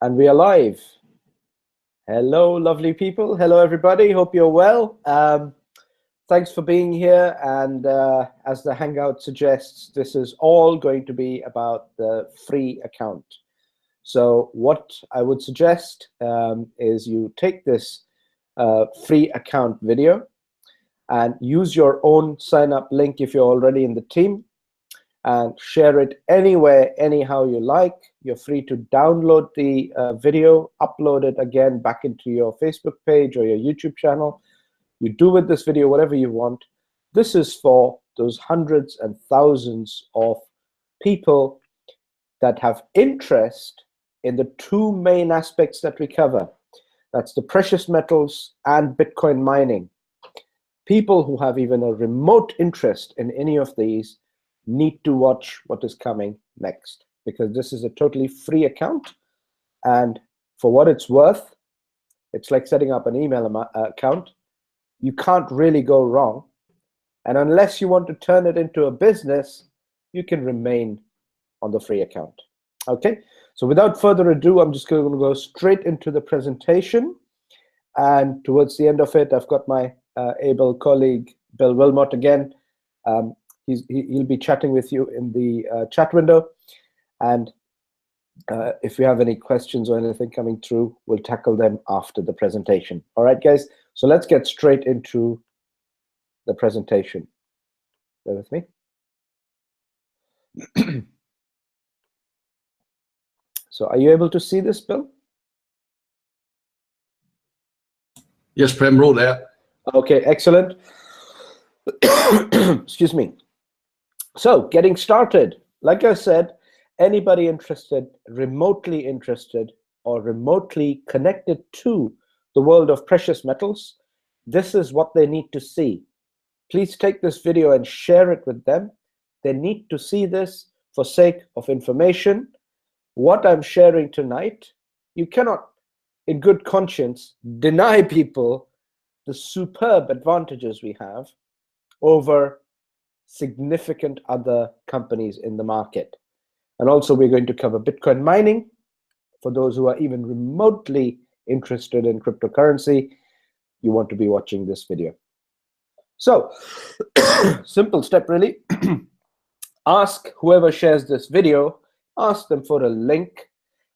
And we are live. Hello, lovely people. Hello, everybody. Hope you're well. Thanks for being here. And as the Hangout suggests, this is all going to be about the free account. So what I would suggest is you take this free account video and use your own sign-up link if you're already in the team, and share it anywhere, anyhow you like. You're free to download the video, upload it again back into your Facebook page or your YouTube channel. You do with this video whatever you want. This is for those hundreds and thousands of people that have interest in the two main aspects that we cover. That's the precious metals and Bitcoin mining. People who have even a remote interest in any of these need to watch what is coming next, because this is a totally free account, and for what it's worth, it's like setting up an email account. You can't really go wrong, and unless you want to turn it into a business, you can remain on the free account. Okay, so without further ado, I'm just going to go straight into the presentation, and towards the end of it, I've got my able colleague Bill Wilmot again. He'll be chatting with you in the chat window, and if you have any questions or anything coming through, we'll tackle them after the presentation. All right, guys, so let's get straight into the presentation. Bear with me. So are you able to see this, Bill? Yes, Prem, roll there. Okay, excellent. Excuse me. So getting started, like I said, anybody interested, remotely interested, or remotely connected to the world of precious metals, this is what they need to see. Please take this video and share it with them. They need to see this for sake of information. What I'm sharing tonight, you cannot, in good conscience, deny people the superb advantages we have over significant other companies in the market. And also we're going to cover Bitcoin mining for those who are even remotely interested in cryptocurrency. You want to be watching this video. So simple step really. Ask whoever shares this video, ask them for a link,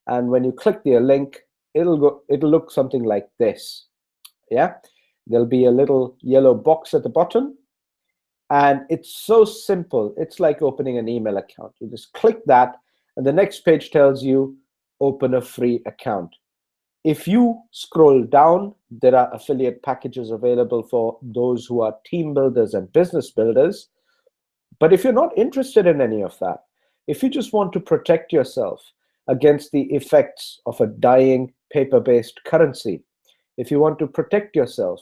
and when you click the link, it'll look something like this. Yeah, there'll be a little yellow box at the bottom. And it's so simple. It's like opening an email account. You just click that, and the next page tells you, open a free account. If you scroll down, there are affiliate packages available for those who are team builders and business builders. But if you're not interested in any of that, if you just want to protect yourself against the effects of a dying paper-based currency, if you want to protect yourself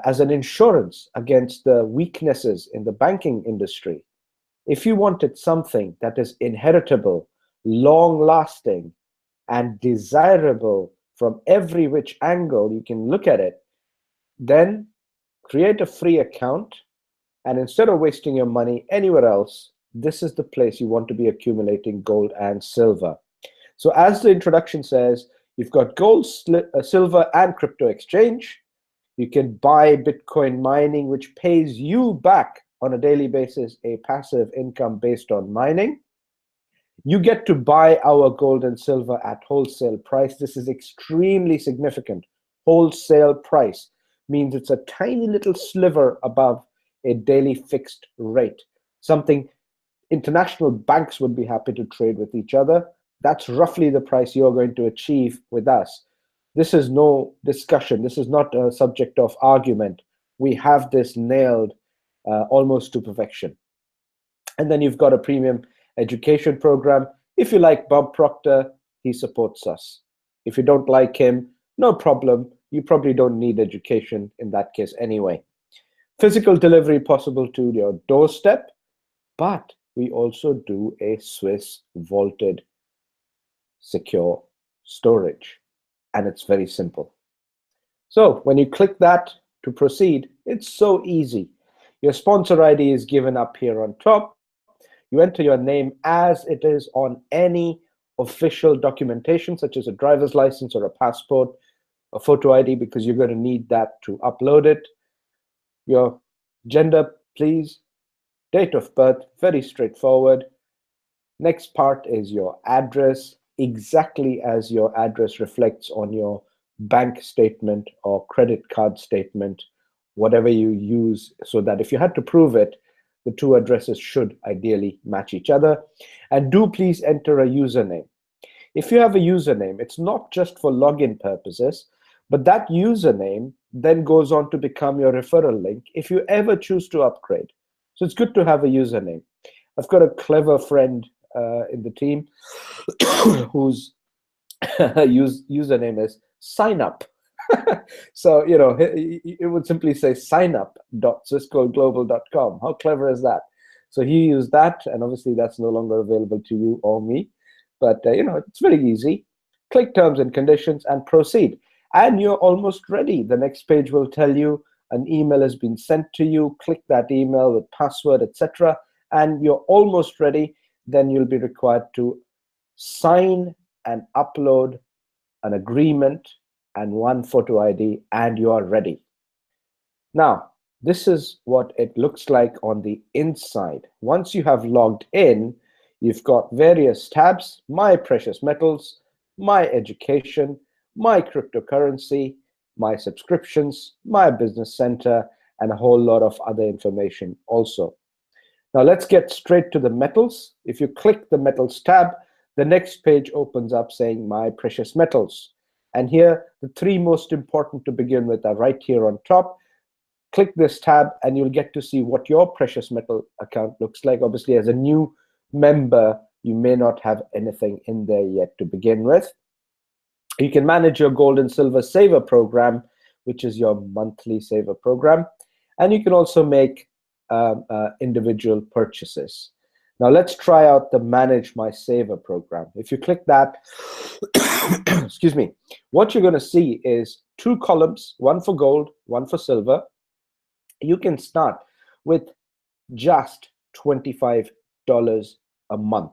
as an insurance against the weaknesses in the banking industry, if you wanted something that is inheritable, long-lasting, and desirable from every which angle you can look at it, then create a free account, and instead of wasting your money anywhere else, this is the place you want to be accumulating gold and silver. So as the introduction says, you've got gold, silver, and crypto exchange. You can buy Bitcoin mining, which pays you back on a daily basis a passive income based on mining. You get to buy our gold and silver at wholesale price. This is extremely significant. Wholesale price means it's a tiny little sliver above a daily fixed rate, something international banks would be happy to trade with each other. That's roughly the price you're going to achieve with us. This is no discussion. This is not a subject of argument. We have this nailed almost to perfection. And then you've got a premium education program. If you like Bob Proctor, he supports us. If you don't like him, no problem. You probably don't need education in that case anyway. Physical delivery possible to your doorstep, but we also do a Swiss vaulted secure storage. And it's very simple. So when you click that to proceed, it's so easy. Your sponsor ID is given up here on top. You enter your name as it is on any official documentation, such as a driver's license or a passport, a photo ID, because you're going to need that to upload it. Your gender, please. Date of birth, very straightforward. Next part is your address, exactly as your address reflects on your bank statement or credit card statement, whatever you use, so that if you had to prove it, the two addresses should ideally match each other. And do please enter a username. If you have a username, it's not just for login purposes, but that username then goes on to become your referral link if you ever choose to upgrade. So it's good to have a username. I've got a clever friend in the team whose username is signup. So, you know, it would simply say signup.syscoglobal.com. How clever is that? So he used that, and obviously that's no longer available to you or me. But, you know, it's very easy. Click terms and conditions and proceed. And you're almost ready. The next page will tell you an email has been sent to you. Click that email with password, etc. And you're almost ready. Then you'll be required to sign and upload an agreement and one photo ID, and you are ready. Now, this is what it looks like on the inside. Once you have logged in, you've got various tabs: My Precious Metals, My Education, My Cryptocurrency, My Subscriptions, My Business Center, and a whole lot of other information also. Now let's get straight to the metals. If you click the metals tab, the next page opens up saying My Precious Metals. And here, the three most important to begin with are right here on top. Click this tab and you'll get to see what your precious metal account looks like. Obviously, as a new member, you may not have anything in there yet to begin with. You can manage your gold and silver saver program, which is your monthly saver program. And you can also make individual purchases. Now let's try out the Manage My Saver program. If you click that, excuse me, what you're going to see is two columns, one for gold, one for silver. You can start with just $25 a month.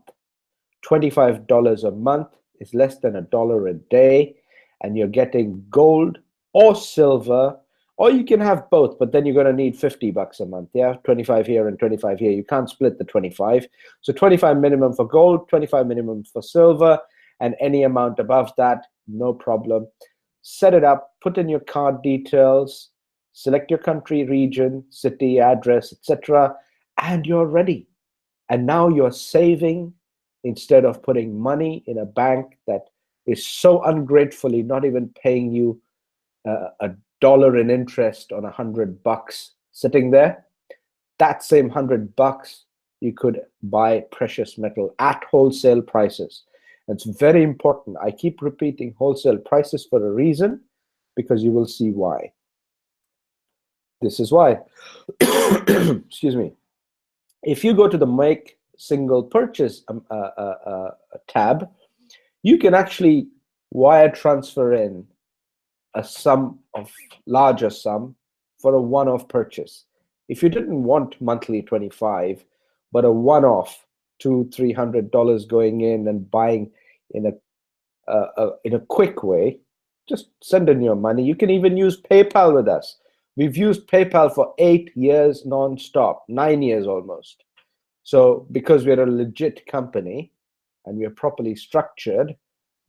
$25 a month is less than $1 a day, and you're getting gold or silver, or you can have both, but then you're going to need $50 a month. Yeah, 25 here and 25 here. You can't split the 25. So 25 minimum for gold, 25 minimum for silver, and any amount above that, no problem. Set it up, put in your card details, select your country, region, city, address, etc., and you're ready. And now you're saving instead of putting money in a bank that is so ungratefully not even paying you $1 in interest on $100 sitting there. That same $100 you could buy precious metal at wholesale prices. It's very important. I keep repeating wholesale prices for a reason, because you will see why. This is why. Excuse me. If you go to the Make Single Purchase tab, you can actually wire transfer in a larger sum for a one-off purchase. If you didn't want monthly 25, but a one-off $200-300 going in and buying in a quick way, just send in your money. You can even use PayPal with us. We've used PayPal for 8 years non-stop, 9 years almost. So because we're a legit company and we're properly structured,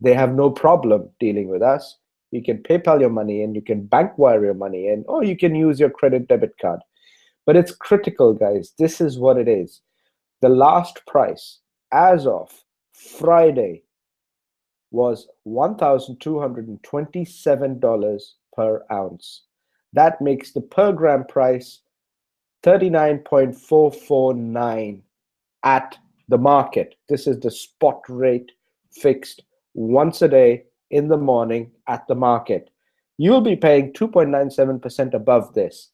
they have no problem dealing with us. You can PayPal your money in, you can bank wire your money in, or you can use your credit debit card. But it's critical, guys. This is what it is. The last price as of Friday was $1,227 per ounce. That makes the per gram price 39.449 at the market. This is the spot rate fixed once a day in the morning at the market. You'll be paying 2.97% above this,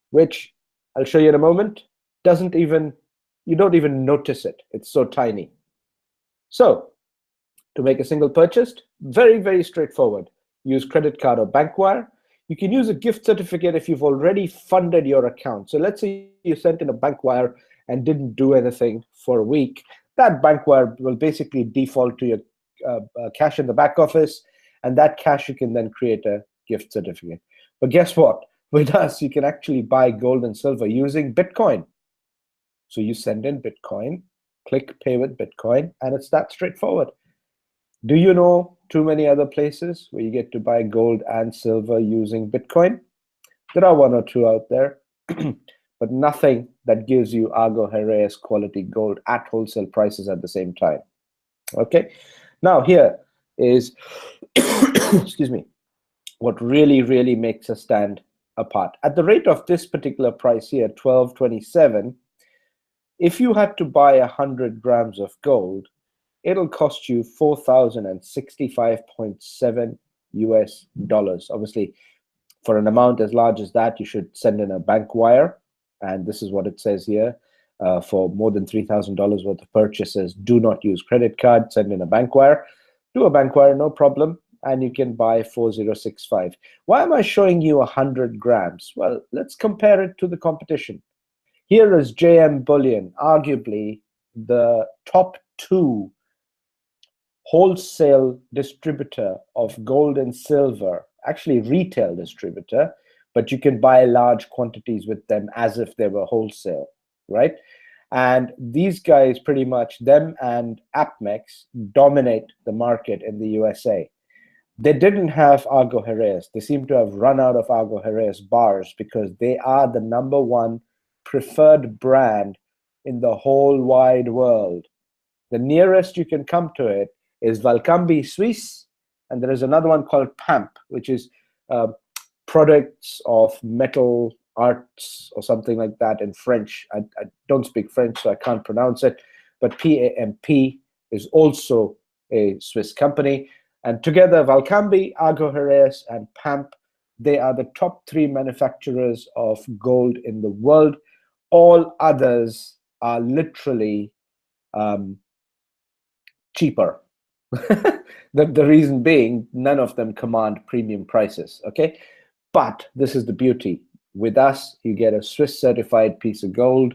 which I'll show you in a moment. You don't even notice it. It's so tiny. So to make a single purchase, very, very straightforward. Use credit card or bank wire. You can use a gift certificate if you've already funded your account. So let's say you sent in a bank wire and didn't do anything for a week, that bank wire will basically default to your cash in the back office, and that cash you can then create a gift certificate. But guess what? With us, you can actually buy gold and silver using Bitcoin. So you send in Bitcoin, click pay with Bitcoin, and it's that straightforward. Do you know too many other places where you get to buy gold and silver using Bitcoin? There are one or two out there, but nothing that gives you Argo Heraeus quality gold at wholesale prices at the same time. Okay, now here is, excuse me, what really makes us stand apart. At the rate of this particular price here, 12.27, if you had to buy 100 grams of gold, it'll cost you $4,065.7 US. Obviously, for an amount as large as that, you should send in a bank wire, and this is what it says here. For more than $3,000 worth of purchases, do not use credit card, send in a bank wire. Do a bank wire, no problem, and you can buy 4,065. Why am I showing you 100 grams? Well, let's compare it to the competition. Here is JM Bullion, arguably the top 2 wholesale distributor of gold and silver, actually retail distributor, but you can buy large quantities with them as if they were wholesale, right? And these guys, pretty much, them and APMEX, dominate the market in the USA. They didn't have Argo Heraeus. They seem to have run out of Argo Heraeus bars because they are the #1 preferred brand in the whole wide world. The nearest you can come to it is Valcambi Suisse, and there is another one called PAMP, which is products of metal arts or something like that in French. I don't speak French, so I can't pronounce it, but PAMP is also a Swiss company. And together, Valcambi, Argo Heraeus, and PAMP, they are the top 3 manufacturers of gold in the world. All others are literally cheaper. The reason being, none of them command premium prices, okay? But this is the beauty. With us, you get a Swiss certified piece of gold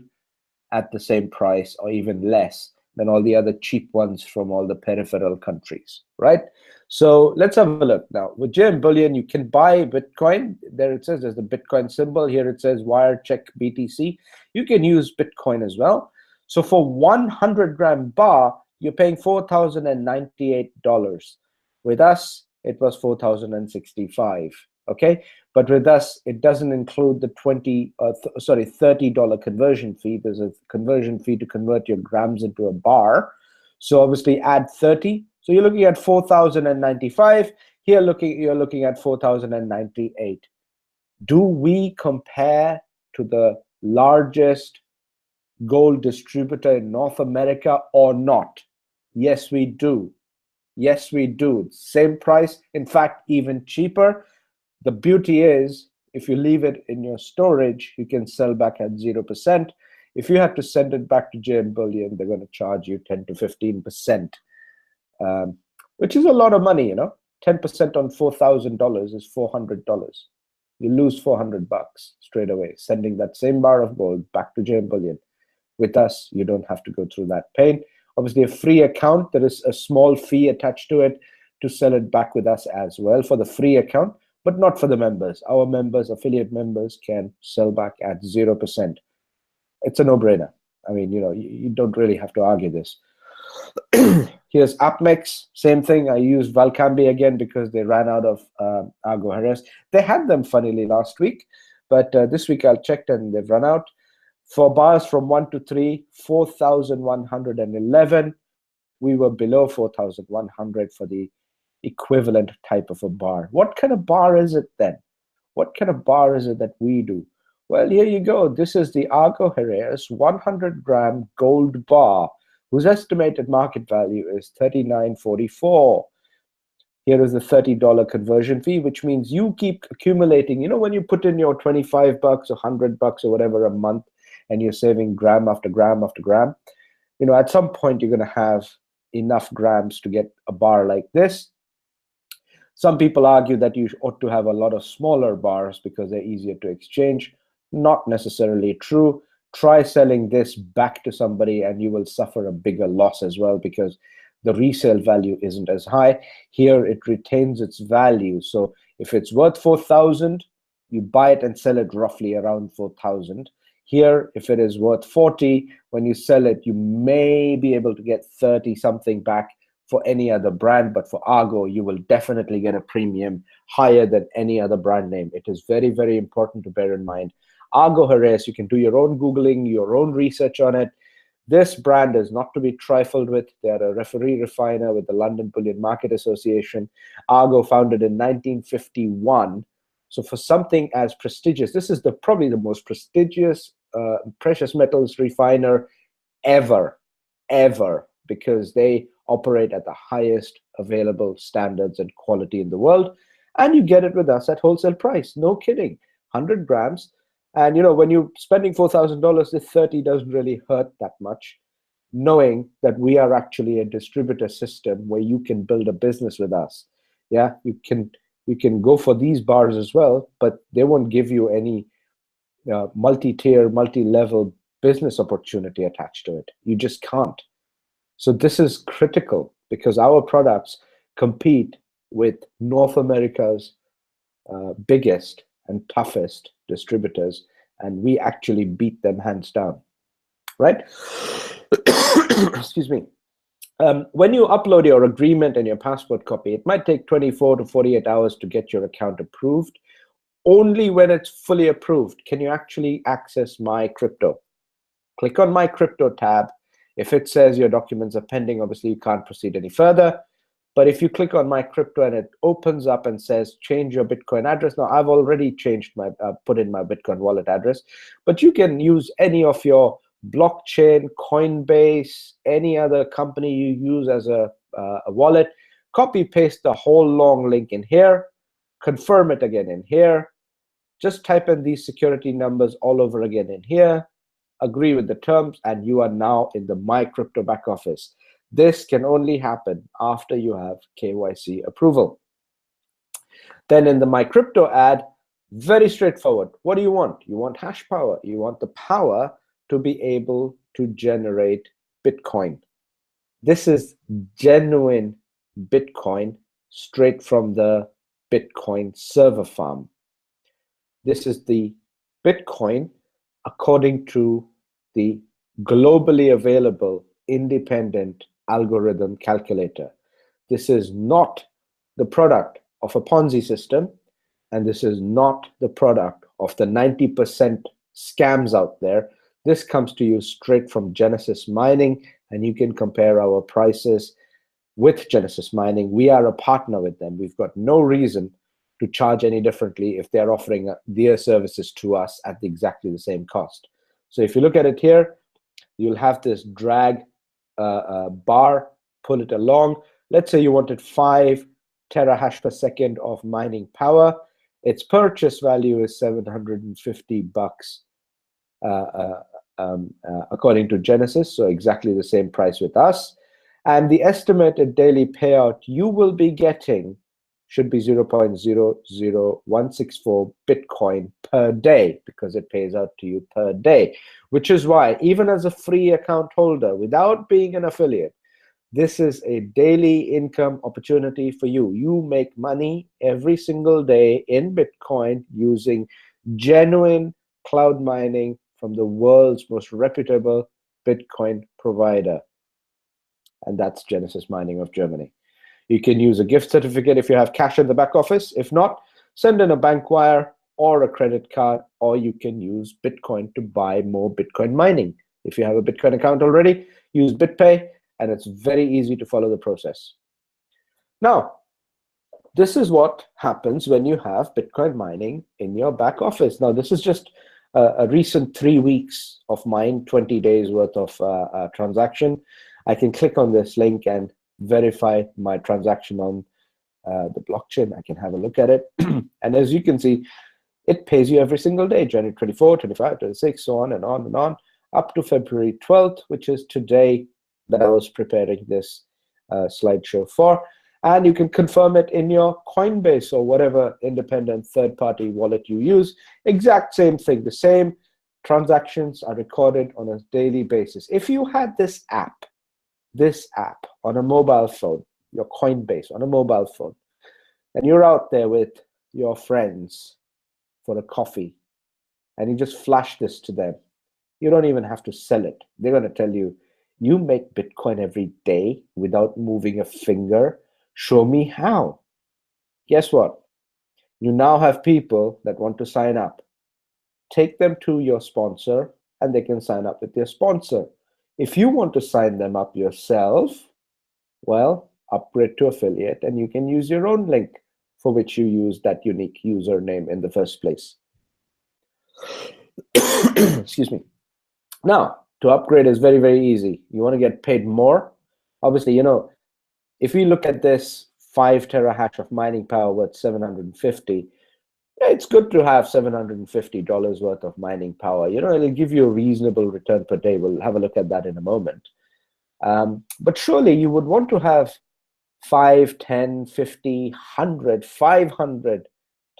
at the same price or even less than all the other cheap ones from all the peripheral countries, right? So let's have a look now. With JM Bullion, you can buy Bitcoin. There it says there's the Bitcoin symbol. Here it says wire check BTC. You can use Bitcoin as well. So for 100 gram bar, you're paying $4,098. With us, it was $4,065. Okay, but with us, it doesn't include the $30 conversion fee. There's a conversion fee to convert your grams into a bar. So obviously add 30. So you're looking at 4,095. Here you're looking at 4,098. Do we compare to the largest gold distributor in North America or not? Yes, we do. Yes, we do. Same price. In fact, even cheaper. The beauty is, if you leave it in your storage, you can sell back at 0%. If you have to send it back to JM Bullion, they're going to charge you 10 to 15%, which is a lot of money, you know. 10% on $4,000 is $400. You lose $400 straight away, sending that same bar of gold back to JM Bullion. With us, you don't have to go through that pain. Obviously, a free account, there is a small fee attached to it to sell it back with us as well for the free account, but not for the members. Our members, affiliate members, can sell back at 0%. It's a no-brainer. I mean, you know, you don't really have to argue this. Here's APMEX, same thing. I used Valcambi again because they ran out of Argo Heraeus. They had them, funnily, last week, but this week I checked and they've run out. For bars from 1 to 3, 4,111. We were below 4,100 for the equivalent type of a bar. What kind of bar is it then? What kind of bar is it that we do? Well, here you go. This is the Argo Heraeus 100 gram gold bar, whose estimated market value is $39.44. Here is the $30 conversion fee, which means you keep accumulating. You know, when you put in your $25 or $100 or whatever a month, and you're saving gram after gram after gram, you know, at some point you're going to have enough grams to get a bar like this. Some people argue that you ought to have a lot of smaller bars because they're easier to exchange. Not necessarily true. try selling this back to somebody and you will suffer a bigger loss as well, because the resale value isn't as high. Here it retains its value. So if it's worth 4,000, you buy it and sell it roughly around 4,000. Here, if it is worth 40, when you sell it, you may be able to get 30 something back for any other brand, but for Argo, you will definitely get a premium higher than any other brand name. It is very, very important to bear in mind. Argo Heraeus, you can do your own Googling, your own research on it. This brand is not to be trifled with. They are a referee refiner with the London Bullion Market Association. Argo founded in 1951. So for something as prestigious, this is probably the most prestigious precious metals refiner ever, because they operate at the highest available standards and quality in the world. And you get it with us at wholesale price. No kidding, 100 grams. And when you're spending $4,000, the 30 doesn't really hurt that much, knowing that we are actually a distributor system where you can build a business with us. Yeah, you can go for these bars as well, but they won't give you any multi-tier, multi-level business opportunity attached to it. You just can't. So this is critical, because our products compete with North America's biggest and toughest distributors, and we actually beat them hands down, right? Excuse me. When you upload your agreement and your passport copy, it might take 24 to 48 hours to get your account approved. Only when it's fully approved can you actually access My Crypto. Click on My Crypto tab. If it says your documents are pending, obviously you can't proceed any further. But if you click on My Crypto and it opens up and says change your Bitcoin address, now I've already changed my put in my Bitcoin wallet address, but you can use any of your blockchain, Coinbase, any other company you use as a wallet. Copy paste the whole long link in here, confirm it again in here, just type in these security numbers all over again in here, agree with the terms, and you are now in the My Crypto back office. This can only happen after you have KYC approval. Then in the My Crypto ad, very straightforward. What do you want? You want hash power. You want the power to be able to generate Bitcoin. This is genuine Bitcoin straight from the Bitcoin server farm. This is the Bitcoin according to the globally available independent algorithm calculator. This is not the product of a Ponzi system, and this is not the product of the 90% scams out there. This comes to you straight from Genesis Mining, and you can compare our prices with Genesis Mining. We are a partner with them. We've got no reason to charge any differently if they're offering their services to us at exactly the same cost. So if you look at it here, you'll have this drag bar, pull it along. Let's say you wanted 5 terahash per second of mining power. Its purchase value is $750 according to Genesis, so exactly the same price with us. And the estimated daily payout you will be getting should be 0.00164 Bitcoin per day, because it pays out to you per day, which is why even as a free account holder without being an affiliate, this is a daily income opportunity for you. You make money every single day in Bitcoin using genuine cloud mining from the world's most reputable Bitcoin provider, and that's Genesis Mining of Germany. You can use a gift certificate if you have cash in the back office. If not, send in a bank wire or a credit card, or you can use Bitcoin to buy more Bitcoin mining. If you have a Bitcoin account already, use BitPay, and it's very easy to follow the process. Now, this is what happens when you have Bitcoin mining in your back office. Now, this is just a recent 3 weeks of mine, 20 days worth of transaction. I can click on this link and verify my transaction on the blockchain. I can have a look at it. And as you can see, it pays you every single day, January 24, 25, 26, so on and on and on, up to February 12th, which is today that I was preparing this slideshow for. And you can confirm it in your Coinbase or whatever independent third-party wallet you use. Exact same thing, the same transactions are recorded on a daily basis. If you had this app on a mobile phone, your Coinbase on a mobile phone, and you're out there with your friends for a coffee, and you just flash this to them, you don't even have to sell it. They're going to tell you, you make Bitcoin every day without moving a finger. Show me how. Guess what? You now have people that want to sign up. Take them to your sponsor, and they can sign up with your sponsor. If you want to sign them up yourself, well, upgrade to affiliate, and you can use your own link for which you use that unique username in the first place. Excuse me. Now, to upgrade is very, very easy. You want to get paid more? Obviously, if we look at this 5 terahash of mining power worth 750, it's good to have $750 worth of mining power. It'll give you a reasonable return per day. We'll have a look at that in a moment. But surely you would want to have 5, 10, 50, 100, 500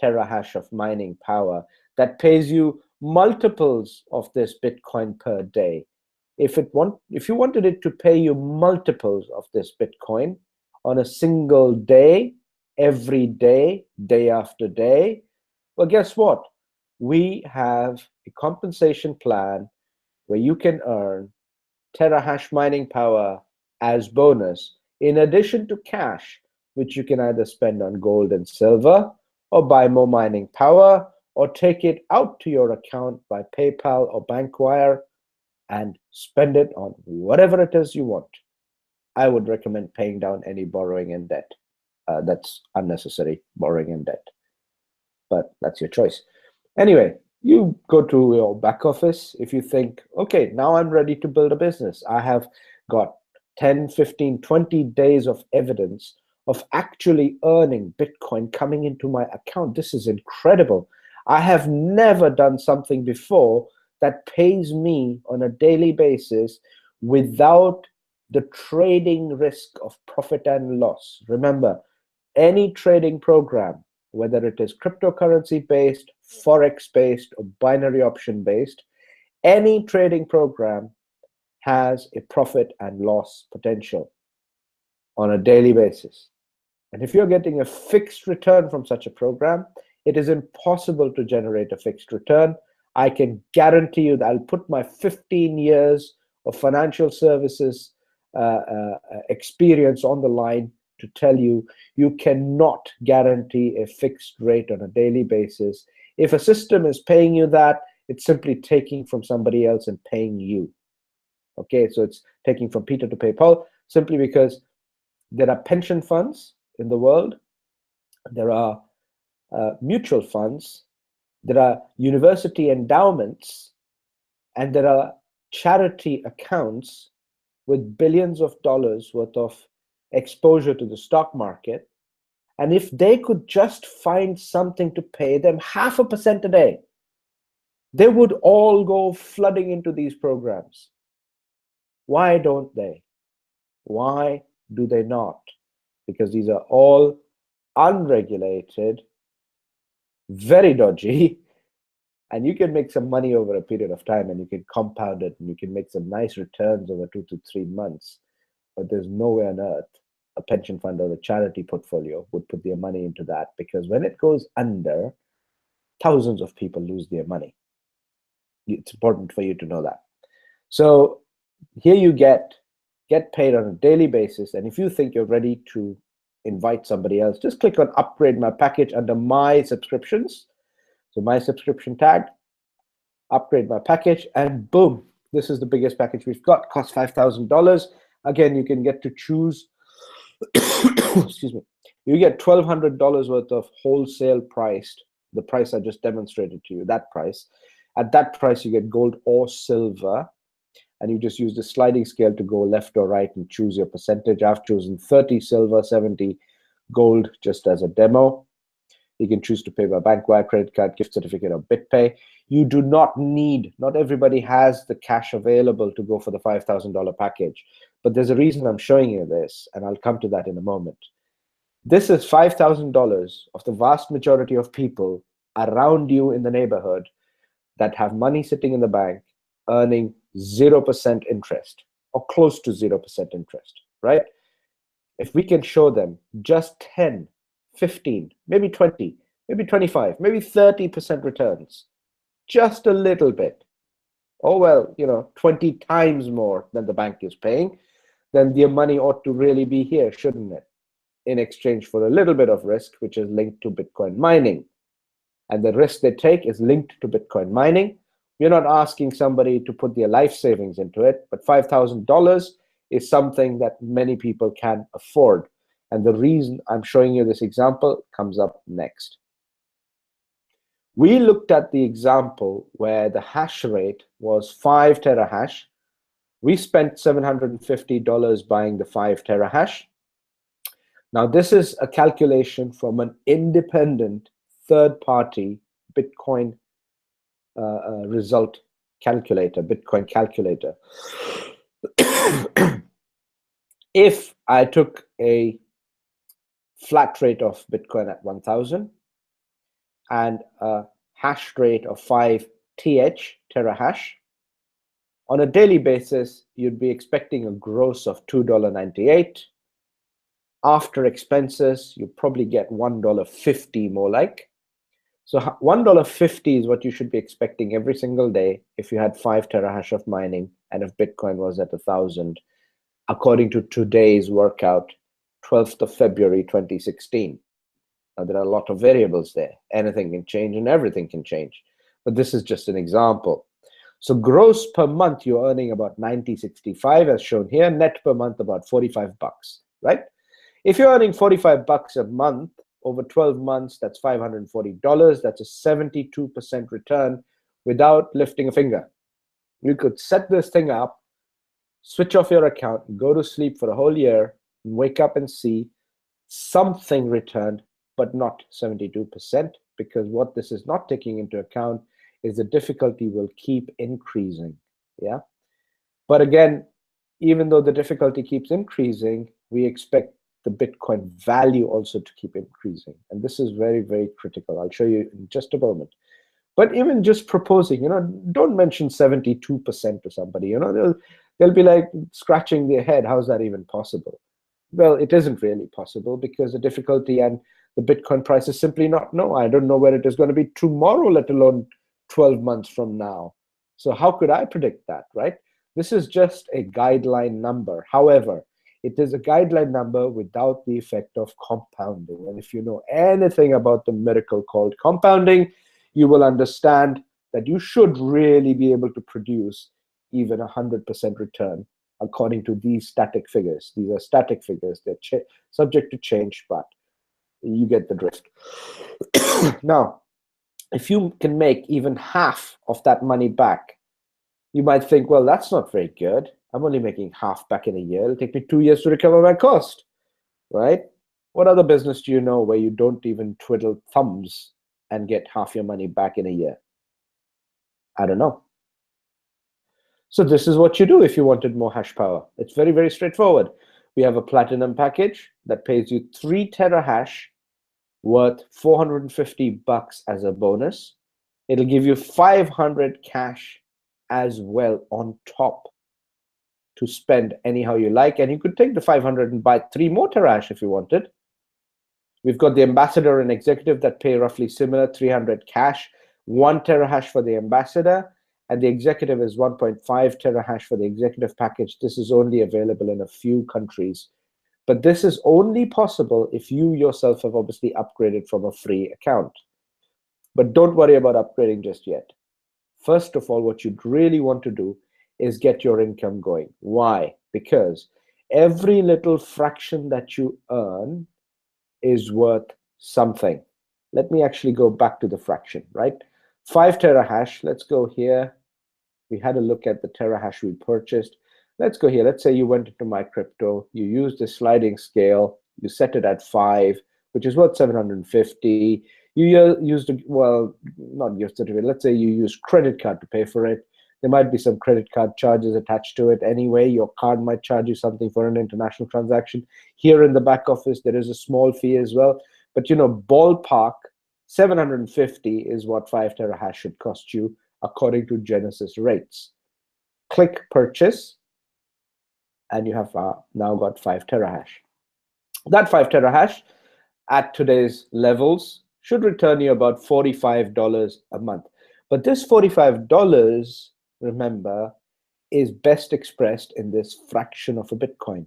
terahash of mining power that pays you multiples of this Bitcoin per day. If you wanted it to pay you multiples of this Bitcoin on a single day, every day, day after day, well, guess what? We have a compensation plan where you can earn terahash mining power as bonus, in addition to cash, which you can either spend on gold and silver, or buy more mining power, or take it out to your account by PayPal or BankWire and spend it on whatever it is you want. I would recommend paying down any borrowing and debt. That's unnecessary borrowing and debt, but that's your choice. Anyway, you go to your back office. If you think, okay, now I'm ready to build a business. I have got 10, 15, 20 days of evidence of actually earning Bitcoin coming into my account. This is incredible. I have never done something before that pays me on a daily basis without the trading risk of profit and loss. Remember, any trading program, whether it is cryptocurrency based, forex based, or binary option based, any trading program has a profit and loss potential on a daily basis. And if you're getting a fixed return from such a program, it is impossible to generate a fixed return. I can guarantee you that I'll put my 15 years of financial services experience on the line to tell you, you cannot guarantee a fixed rate on a daily basis. If a system is paying you that, it's simply taking from somebody else and paying you. Okay, so it's taking from Peter to pay Paul, simply because there are pension funds in the world, there are mutual funds, there are university endowments, and there are charity accounts with billions of dollars worth of exposure to the stock market. And if they could just find something to pay them 0.5% a day, they would all go flooding into these programs. Why don't they? Why do they not? Because these are all unregulated, very dodgy, and you can make some money over a period of time, and you can compound it, and you can make some nice returns over 2 to 3 months. But there's nowhere on earth a pension fund or a charity portfolio would put their money into that, because when it goes under, thousands of people lose their money. It's important for you to know that. So here you get paid on a daily basis, and if you think you're ready to invite somebody else, just click on upgrade my package under my subscriptions. So my subscription tag, upgrade my package, and boom, this is the biggest package we've got. Costs $5,000. Again, you can get to choose excuse me, you get $1,200 worth of wholesale priced, the price I just demonstrated to you, that price. At that price, you get gold or silver, and you just use the sliding scale to go left or right and choose your percentage. I've chosen 30 silver, 70 gold just as a demo. You can choose to pay by BankWire, credit card, gift certificate, or BitPay. You do not need, not everybody has the cash available to go for the $5,000 package. But there's a reason I'm showing you this, and I'll come to that in a moment. This is $5,000 of the vast majority of people around you in the neighborhood that have money sitting in the bank earning 0% interest or close to 0% interest, right? If we can show them just 10, 15, maybe 20, maybe 25, maybe 30% returns, just a little bit, oh well, 20 times more than the bank is paying, then their money ought to really be here, shouldn't it? In exchange for a little bit of risk, which is linked to Bitcoin mining. And the risk they take is linked to Bitcoin mining. We're not asking somebody to put their life savings into it, but $5,000 is something that many people can afford. And the reason I'm showing you this example comes up next. We looked at the example where the hash rate was 5 terahash. We spent $750 buying the 5 terahash. Now, this is a calculation from an independent third-party Bitcoin result calculator, Bitcoin calculator. If I took a flat rate of Bitcoin at 1,000 and a hash rate of 5 terahash, on a daily basis, you'd be expecting a gross of $2.98. After expenses, you probably get $1.50 more like. So $1.50 is what you should be expecting every single day if you had 5 terahash of mining and if Bitcoin was at 1,000, according to today's workout, 12th of February 2016. Now, there are a lot of variables there. Anything can change and everything can change. But this is just an example. So gross per month, you're earning about $90.65 as shown here. Net per month, about $45, right? If you're earning $45 a month over 12 months, that's $540. That's a 72% return without lifting a finger. You could set this thing up, switch off your account, go to sleep for a whole year, and wake up and see something returned, but not 72%, because what this is not taking into account is the difficulty will keep increasing. Yeah. But again, even though the difficulty keeps increasing, we expect the Bitcoin value also to keep increasing. And this is very, very critical. I'll show you in just a moment. But even just proposing, don't mention 72% to somebody, they'll be like scratching their head. How's that even possible? Well, it isn't really possible because the difficulty and the Bitcoin price is simply not known. I don't know where it is going to be tomorrow, let alone 12 months from now. So how could I predict that, right? This is just a guideline number. However, it is a guideline number without the effect of compounding. And if you know anything about the miracle called compounding, you will understand that you should really be able to produce even 100% return according to these static figures. These are static figures. They're subject to change, but you get the drift. Now, if you can make even half of that money back, you might think, well, that's not very good. I'm only making half back in a year. It'll take me 2 years to recover my cost, right? What other business do you know where you don't even twiddle thumbs and get half your money back in a year? I don't know. So this is what you do if you wanted more hash power. It's very, very straightforward. We have a platinum package that pays you 3 terahash worth $450 as a bonus. It'll give you 500 cash as well on top to spend anyhow you like. And you could take the 500 and buy 3 more terahash if you wanted. We've got the ambassador and executive that pay roughly similar, 300 cash, 1 terahash for the ambassador, and the executive is 1.5 terahash for the executive package. This is only available in a few countries. But this is only possible if you yourself have obviously upgraded from a free account. But don't worry about upgrading just yet. First of all, what you'd really want to do is get your income going. Why? Because every little fraction that you earn is worth something. Let me actually go back to the fraction, right? 5 terahash, let's go here. We had a look at the terahash we purchased. Let's go here. Let's say you went into my crypto, you used the sliding scale, you set it at 5, which is worth 750. You used, well, not used it, let's say you used credit card to pay for it. There might be some credit card charges attached to it anyway. Your card might charge you something for an international transaction. Here in the back office, there is a small fee as well. But ballpark, 750 is what 5 terahash should cost you according to Genesis rates. Click purchase, and you have now got 5 terahash. That 5 terahash at today's levels should return you about $45 a month. But this $45, remember, is best expressed in this fraction of a Bitcoin.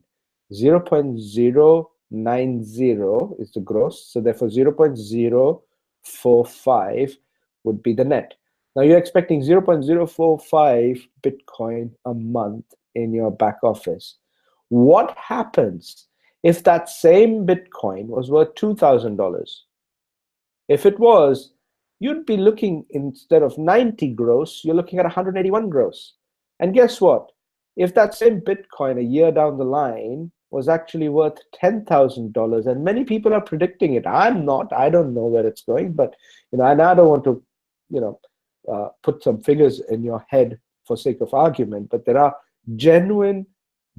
0.090 is the gross, so therefore 0.045 would be the net. Now you're expecting 0.045 Bitcoin a month in your back office. What happens if that same Bitcoin was worth $2,000? If it was, you'd be looking, instead of 90 gross, you're looking at 181 gross. And guess what? If that same Bitcoin a year down the line was actually worth $10,000, and many people are predicting it. I'm not. I don't know where it's going, but and I don't want to, put some figures in your head for sake of argument. But there are genuine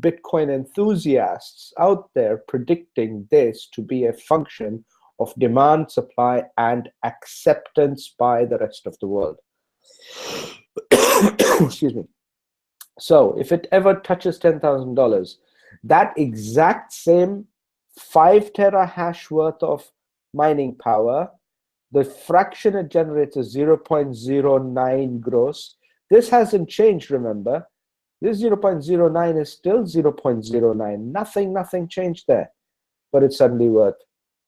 Bitcoin enthusiasts out there predicting this to be a function of demand, supply, and acceptance by the rest of the world. Excuse me. So if it ever touches $10,000, that exact same 5 terahash worth of mining power, the fraction it generates is 0.09 gross. This hasn't changed, remember. This 0.09 is still 0.09. Nothing changed there. But it's suddenly worth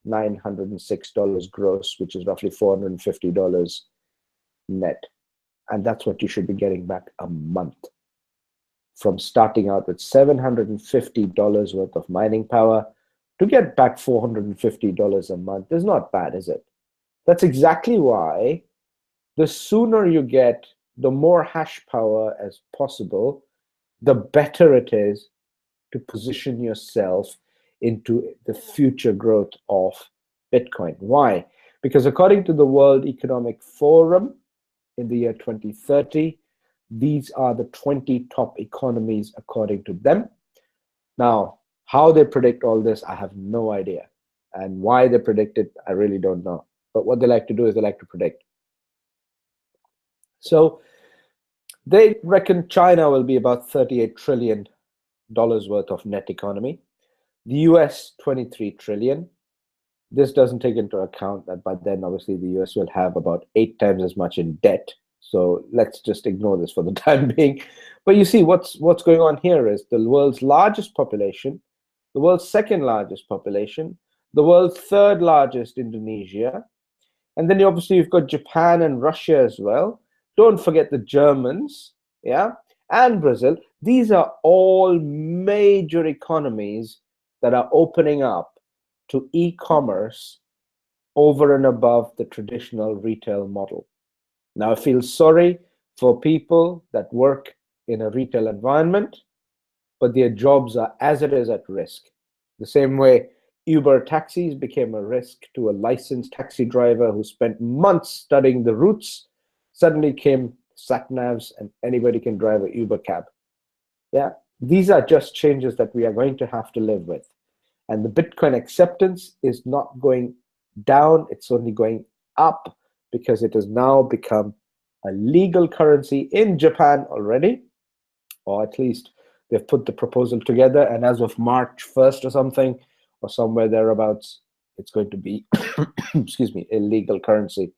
$906 gross, which is roughly $450 net. And that's what you should be getting back a month. From starting out with $750 worth of mining power, to get back $450 a month is not bad, is it? That's exactly why the sooner you get the more hash power as possible, the better it is to position yourself into the future growth of Bitcoin. Why? Because according to the World Economic Forum, in the year 2030, these are the 20 top economies according to them. Now, how they predict all this, I have no idea. And why they predict it, I really don't know. But what they like to do is they like to predict. So they reckon China will be about $38 trillion worth of net economy. The US, 23 trillion. This doesn't take into account that by then, obviously, the US will have about 8 times as much in debt. So let's just ignore this for the time being. But you see, what's going on here is the world's largest population, the world's second largest population, the world's third largest, Indonesia. And then obviously you've got Japan and Russia as well. Don't forget the Germans, yeah, and Brazil. These are all major economies that are opening up to e-commerce over and above the traditional retail model. Now, I feel sorry for people that work in a retail environment, but their jobs are as it is at risk. The same way Uber taxis became a risk to a licensed taxi driver who spent months studying the routes, suddenly came sat-navs and anybody can drive a Uber cab. Yeah, these are just changes that we are going to have to live with. And the Bitcoin acceptance is not going down, it's only going up, because it has now become a legal currency in Japan already, or at least they've put the proposal together, and as of March 1st or something, or somewhere thereabouts, it's going to be, excuse me, a legal currency,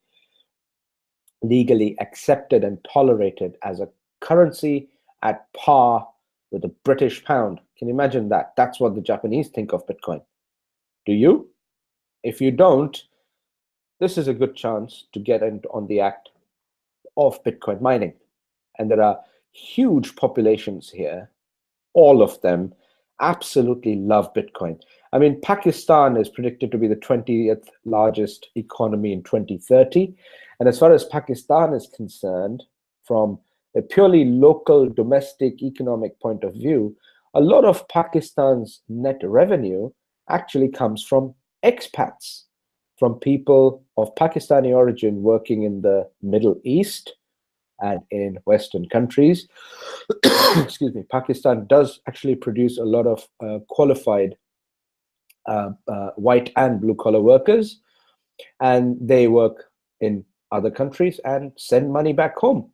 legally accepted and tolerated as a currency at par with the British pound. Can you imagine that? That's what the Japanese think of Bitcoin. Do you? If you don't, this is a good chance to get on the act of Bitcoin mining. And there are huge populations here. All of them absolutely love Bitcoin. I mean, Pakistan is predicted to be the 20th largest economy in 2030. And as far as Pakistan is concerned, from a purely local domestic economic point of view, a lot of Pakistan's net revenue actually comes from expats, from people of Pakistani origin working in the Middle East and in Western countries. Excuse me. Pakistan does actually produce a lot of qualified white and blue-collar workers, and they work in other countries and send money back home.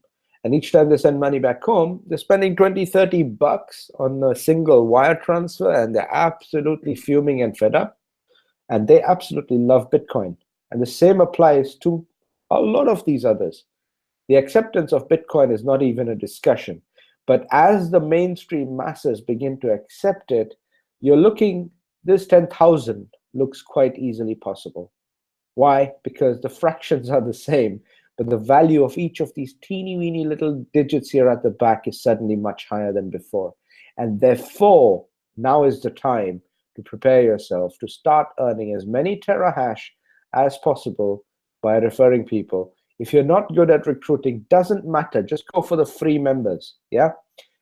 And each time they send money back home, they're spending 20, 30 bucks on a single wire transfer, and they're absolutely fuming and fed up. And they absolutely love Bitcoin. And the same applies to a lot of these others. The acceptance of Bitcoin is not even a discussion. But as the mainstream masses begin to accept it, you're looking, this 10,000 looks quite easily possible. Why? Because the fractions are the same, but the value of each of these teeny weeny little digits here at the back is suddenly much higher than before. And therefore, now is the time to prepare yourself to start earning as many terahash as possible by referring people. If you're not good at recruiting, doesn't matter, just go for the free members. Yeah.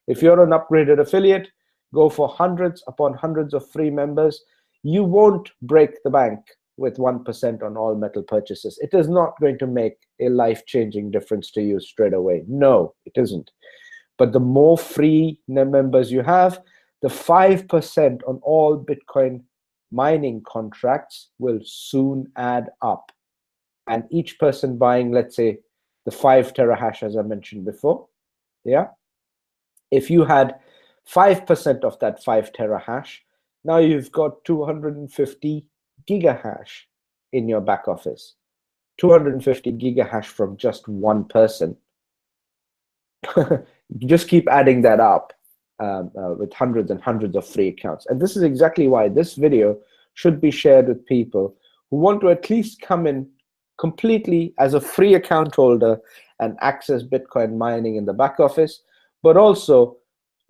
If you're an upgraded affiliate, go for hundreds upon hundreds of free members. You won't break the bank with 1% on all metal purchases. It is not going to make a life-changing difference to you straight away. No, it isn't. But the more free members you have, the 5% on all Bitcoin mining contracts will soon add up. And each person buying, let's say, the 5 terahash, as I mentioned before, yeah? If you had 5% of that 5 terahash, now you've got 250 gigahash in your back office. 250 gigahash from just one person. Just keep adding that up with hundreds and hundreds of free accounts. And this is exactly why this video should be shared with people who want to at least come in completely as a free account holder and access Bitcoin mining in the back office, but also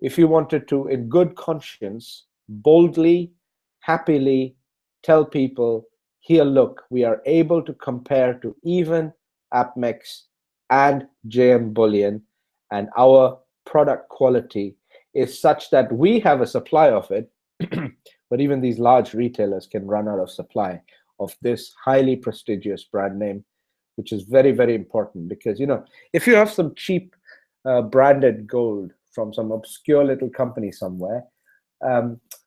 if you wanted to, in good conscience, boldly, happily tell people, here, look, we are able to compare to even AppMex and JM Bullion, and our product quality is such that we have a supply of it, but even these large retailers can run out of supply of this highly prestigious brand name, which is very, very important. Because, you know, if you have some cheap branded gold from some obscure little company somewhere,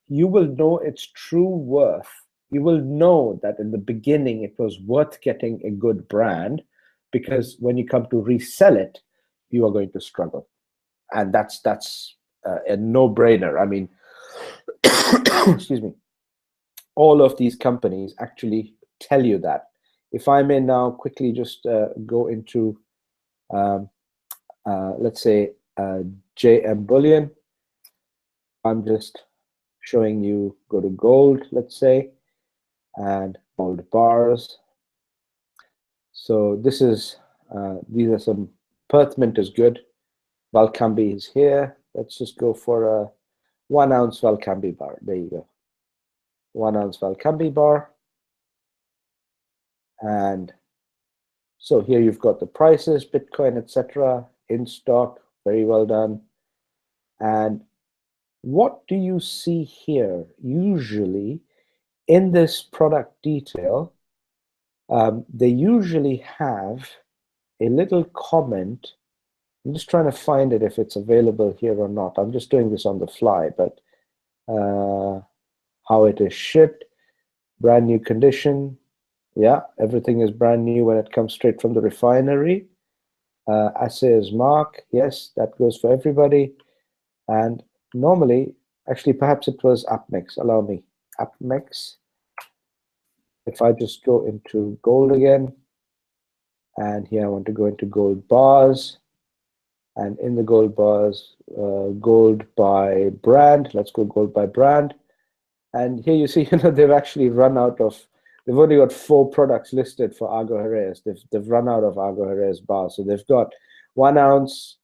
you will know its true worth. You will know that in the beginning it was worth getting a good brand, because when you come to resell it, you are going to struggle. And that's a no-brainer. I mean, excuse me, all of these companies actually tell you that. If I may now quickly just go into, let's say, JM Bullion. I'm just showing you, go to gold, let's say, and gold bars. So this is, these are some, Perth Mint is good. Valcambi is here. Let's just go for a 1 ounce Valcambi bar. There you go. 1 ounce Valcambi bar. And so here you've got the prices, Bitcoin, etc., in stock. Very well done. And what do you see here? Usually in this product detail, they usually have a little comment. I'm just trying to find it if it's available here or not. I'm just doing this on the fly, but how it is shipped, brand new condition. Yeah, everything is brand new when it comes straight from the refinery. Assayer's mark, yes, that goes for everybody. And normally, actually, perhaps it was AppMex. Allow me, AppMex. If I just go into gold again, and here I want to go into gold bars, and in the gold bars, gold by brand. Let's go gold by brand. And here you see, you know, they've actually run out of. They've only got 4 products listed for Argo Heraeus. They've run out of Argo Heraeus bars. So they've got 1 ounce.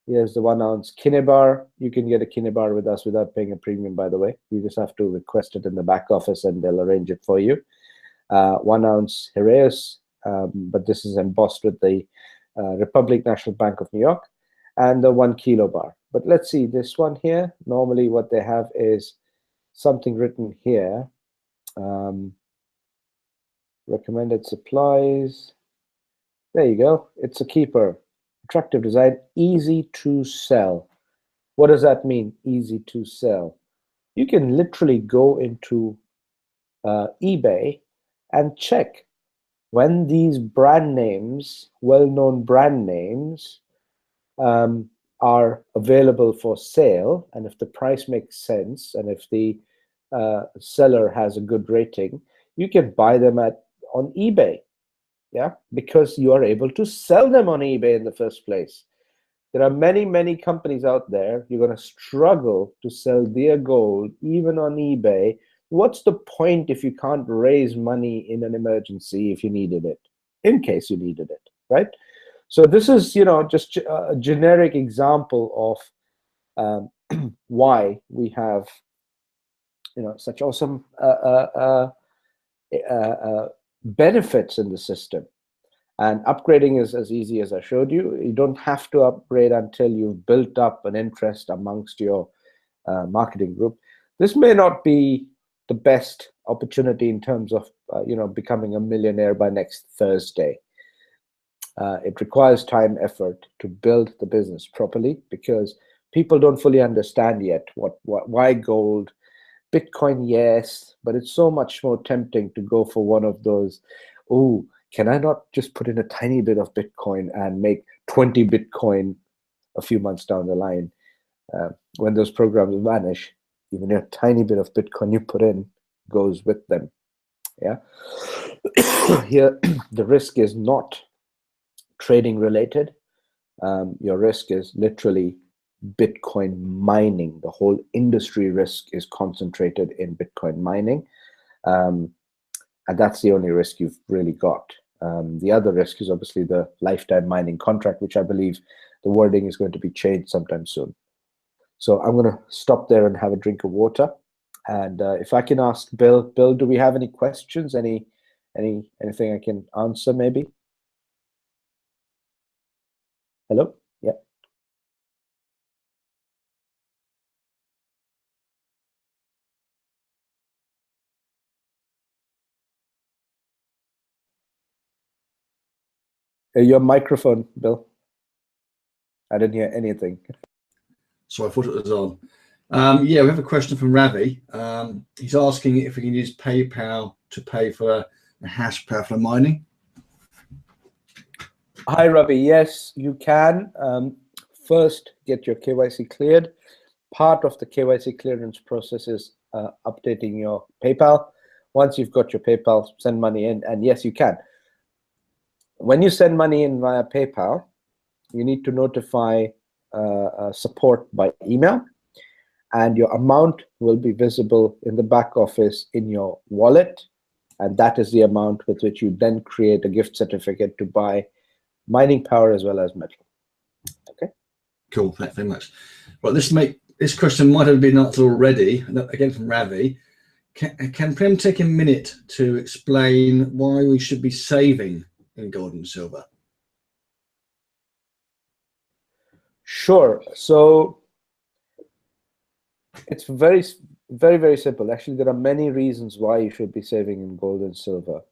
Here's the 1 ounce Kinebar. You can get a Kinebar with us without paying a premium, by the way. You just have to request it in the back office and they'll arrange it for you. 1 ounce Heraeus, but this is embossed with the Republic National Bank of New York, and the 1 kilo bar. But let's see this one here. Normally what they have is something written here. Recommended supplies. There you go. It's a keeper. Attractive design, easy to sell. What does that mean, easy to sell? You can literally go into eBay and check when these brand names, well-known brand names, are available for sale, and if the price makes sense, and if the seller has a good rating, you can buy them on eBay. Yeah, because you are able to sell them on eBay in the first place. There are many companies out there. You're going to struggle to sell their gold even on eBay. What's the point if you can't raise money in an emergency if you needed it, in case you needed it, right? So this is, just a generic example of why we have, such awesome benefits in the system. And upgrading is as easy as I showed you. You don't have to upgrade until you've built up an interest amongst your marketing group. This may not be the best opportunity in terms of becoming a millionaire by next Thursday. It requires time, effort to build the business properly, because people don't fully understand yet why gold. Bitcoin, yes, but it's so much more tempting to go for one of those, oh, can I not just put in a tiny bit of Bitcoin and make 20 Bitcoin a few months down the line? When those programs vanish, even a tiny bit of Bitcoin you put in goes with them. Yeah. Here, the risk is not trading related. Your risk is literally Bitcoin mining. The whole industry risk is concentrated in Bitcoin mining. And that's the only risk you've really got. The other risk is obviously the lifetime mining contract, which I believe the wording is going to be changed sometime soon. So I'm going to stop there and have a drink of water. And if I can ask Bill, do we have any questions? Anything I can answer maybe? Hello? Yeah. Your microphone, Bill. I didn't hear anything. So I thought it was on. Yeah, we have a question from Ravi. He's asking if we can use PayPal to pay for a hash power for mining. Hi, Ravi. Yes, you can. First, get your KYC cleared. Part of the KYC clearance process is updating your PayPal. Once you've got your PayPal, send money in, and yes, you can. When you send money in via PayPal, you need to notify support by email, and your amount will be visible in the back office in your wallet, and that is the amount with which you then create a gift certificate to buy mining power as well as metal. Okay. Cool. Thanks very much. Well, this question might have been answered already. Again from Ravi. Can Prem take a minute to explain why we should be saving in gold and silver? Sure. So it's very simple. Actually, there are many reasons why you should be saving in gold and silver.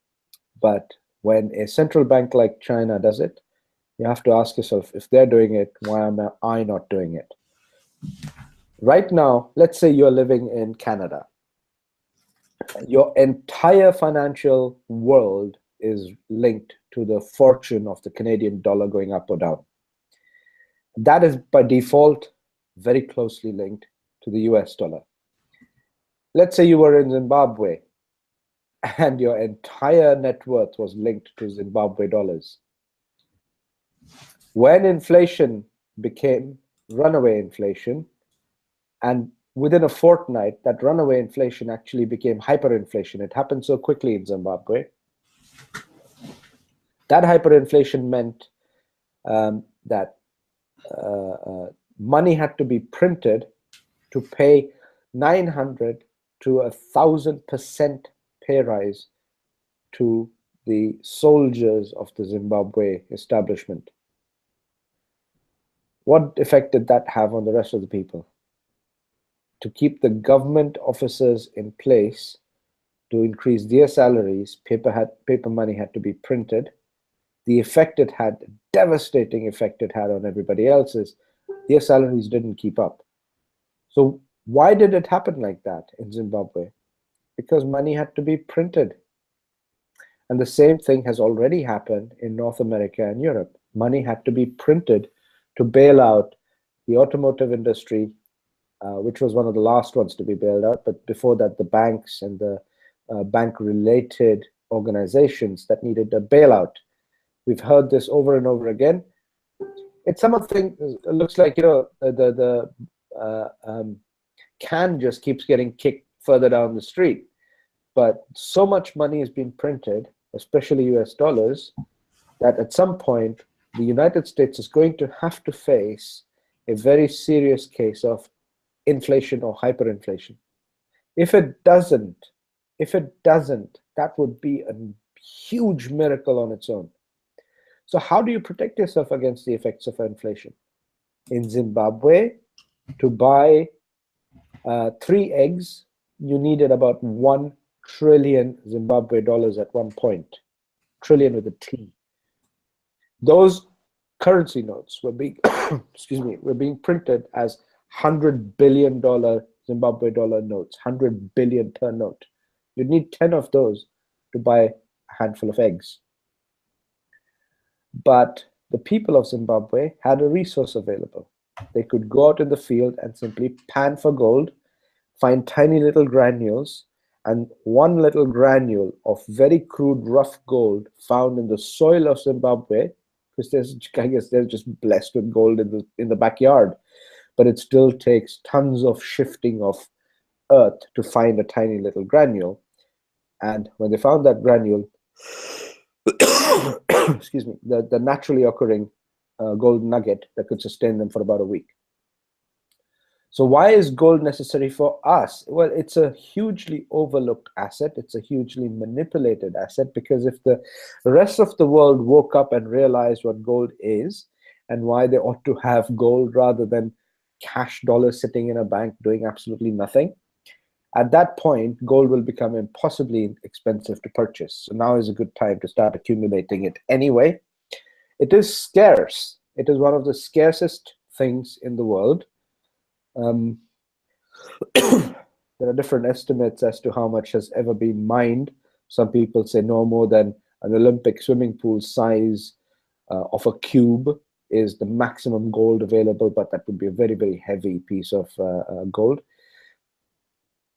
But when a central bank like China does it, you have to ask yourself, if they're doing it, why am I not doing it? Right now, let's say you're living in Canada. Your entire financial world is linked to the fortune of the Canadian dollar going up or down. That is by default very closely linked to the US dollar. Let's say you were in Zimbabwe and your entire net worth was linked to Zimbabwe dollars. When inflation became runaway inflation, and within a fortnight, that runaway inflation actually became hyperinflation. It happened so quickly in Zimbabwe. That hyperinflation meant that money had to be printed to pay 900 to 1,000% pay rise to the soldiers of the Zimbabwe establishment. What effect did that have on the rest of the people? To keep the government officers in place, to increase their salaries, paper money had to be printed. The effect it had, devastating effect it had on everybody else, is their salaries didn't keep up. So why did it happen like that in Zimbabwe? Because money had to be printed. And the same thing has already happened in North America and Europe. Money had to be printed to bail out the automotive industry, which was one of the last ones to be bailed out, but before that, the banks and the bank-related organizations that needed a bailout. We've heard this over and over again. It's something, it looks like, the can just keeps getting kicked further down the street. But so much money is being printed, especially US dollars, that at some point, the United States is going to have to face a very serious case of inflation or hyperinflation. If it doesn't, that would be a huge miracle on its own. So how do you protect yourself against the effects of inflation? In Zimbabwe, to buy 3 eggs, you needed about 1 trillion Zimbabwe dollars at one point. Trillion with a T. Those currency notes were being, were being printed as $100 billion Zimbabwe dollar notes, 100 billion per note. You'd need 10 of those to buy a handful of eggs. But the people of Zimbabwe had a resource available. They could go out in the field and simply pan for gold, find tiny little granules, and one little granule of very crude rough gold found in the soil of Zimbabwe, because I guess they're just blessed with gold in the backyard, but it still takes tons of shifting of earth to find a tiny little granule. And when they found that granule, excuse me, the naturally occurring gold nugget that could sustain them for about a week. So why is gold necessary for us? Well, it's a hugely overlooked asset. It's a hugely manipulated asset, because if the rest of the world woke up and realized what gold is and why they ought to have gold rather than cash dollars sitting in a bank doing absolutely nothing, at that point, gold will become impossibly expensive to purchase. So now is a good time to start accumulating it anyway. It is scarce. It is one of the scarcest things in the world. There are different estimates as to how much has ever been mined. Some people say no more than an Olympic swimming pool size of a cube is the maximum gold available, but that would be a very, very heavy piece of gold.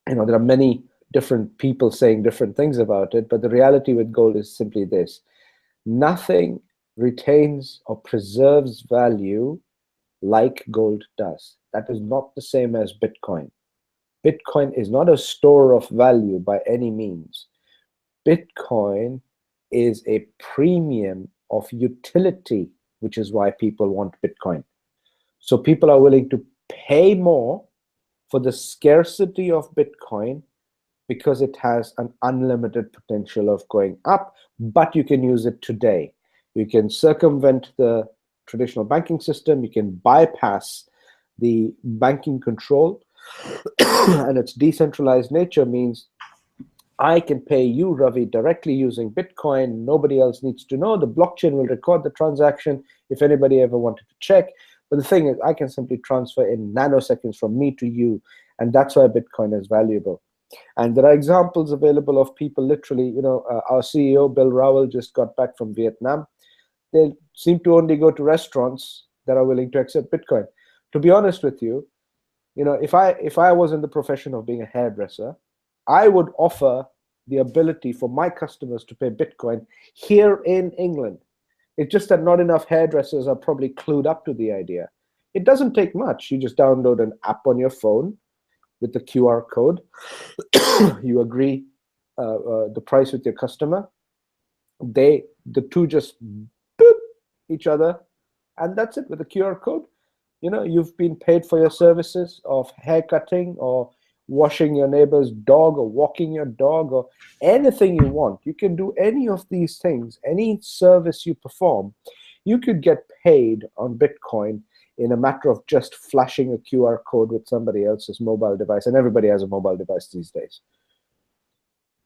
There are many different people saying different things about it, but the reality with gold is simply this: nothing retains or preserves value like gold does. That is not the same as Bitcoin. Bitcoin is not a store of value by any means. Bitcoin is a premium of utility, which is why people want Bitcoin. So people are willing to pay more for the scarcity of Bitcoin because it has an unlimited potential of going up, but you can use it today. You can circumvent the traditional banking system, you can bypass the banking control, and its decentralized nature means I can pay you, Ravi, directly using Bitcoin. Nobody else needs to know. The blockchain will record the transaction if anybody ever wanted to check. But the thing is, I can simply transfer in nanoseconds from me to you, and that's why Bitcoin is valuable. And there are examples available of people literally, our CEO, Bill Rowell, just got back from Vietnam. They seem to only go to restaurants that are willing to accept Bitcoin. To be honest with you, if I was in the profession of being a hairdresser, I would offer the ability for my customers to pay Bitcoin here in England. It's just that not enough hairdressers are probably clued up to the idea. It doesn't take much. You just download an app on your phone with the QR code. You agree the price with your customer. The two just boop each other, and that's it with the QR code. You've been paid for your services of hair cutting or washing your neighbor's dog or walking your dog or anything you want. You can do any of these things, any service you perform. You could get paid on Bitcoin in a matter of just flashing a QR code with somebody else's mobile device, and everybody has a mobile device these days.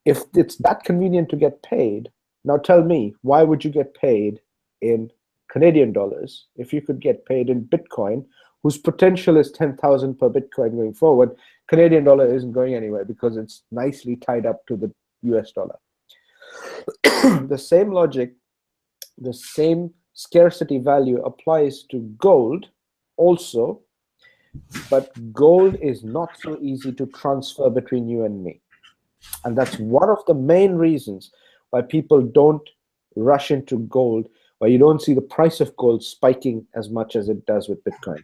If it's that convenient to get paid, now tell me, why would you get paid in Canadian dollars if you could get paid in Bitcoin, whose potential is 10,000 per Bitcoin going forward? Canadian dollar isn't going anywhere because it's nicely tied up to the US dollar. The same logic, the same scarcity value applies to gold also, but gold is not so easy to transfer between you and me. And that's one of the main reasons why people don't rush into gold, why you don't see the price of gold spiking as much as it does with Bitcoin.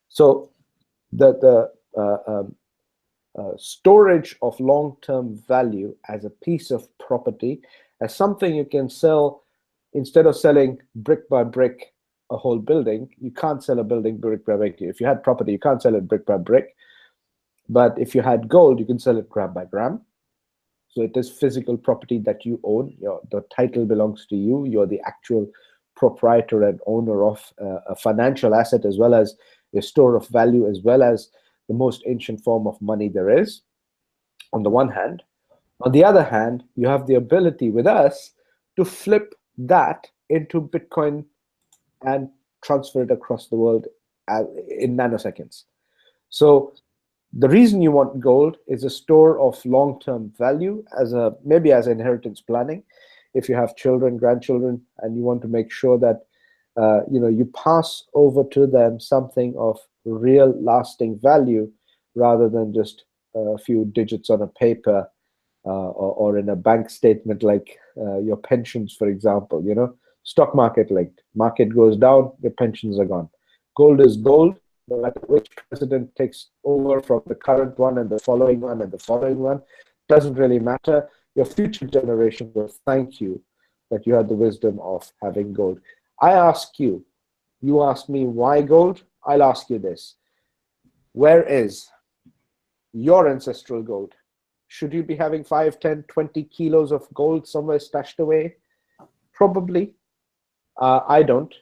So the storage of long-term value as a piece of property, as something you can sell, instead of selling brick by brick a whole building, you can't sell a building brick by brick. If you had property, you can't sell it brick by brick. But if you had gold, you can sell it gram by gram. So it is physical property that you own. The title belongs to you. You're the actual proprietor and owner of a financial asset, as well as a store of value, as well as the most ancient form of money there is, on the one hand. On the other hand, you have the ability with us to flip that into Bitcoin and transfer it across the world in nanoseconds. So the reason you want gold is a store of long-term value, maybe as inheritance planning. If you have children, grandchildren, and you want to make sure that you pass over to them something of real lasting value, rather than just a few digits on a paper or in a bank statement, like your pensions, for example. Stock market linked. Market goes down, your pensions are gone. Gold is gold, no matter which president takes over from the current one and the following one and the following one. Doesn't really matter. Your future generation will thank you that you had the wisdom of having gold. I ask you, you ask me why gold? I'll ask you this. Where is your ancestral gold? Should you be having 5, 10, 20 kilos of gold somewhere stashed away? Probably. I don't,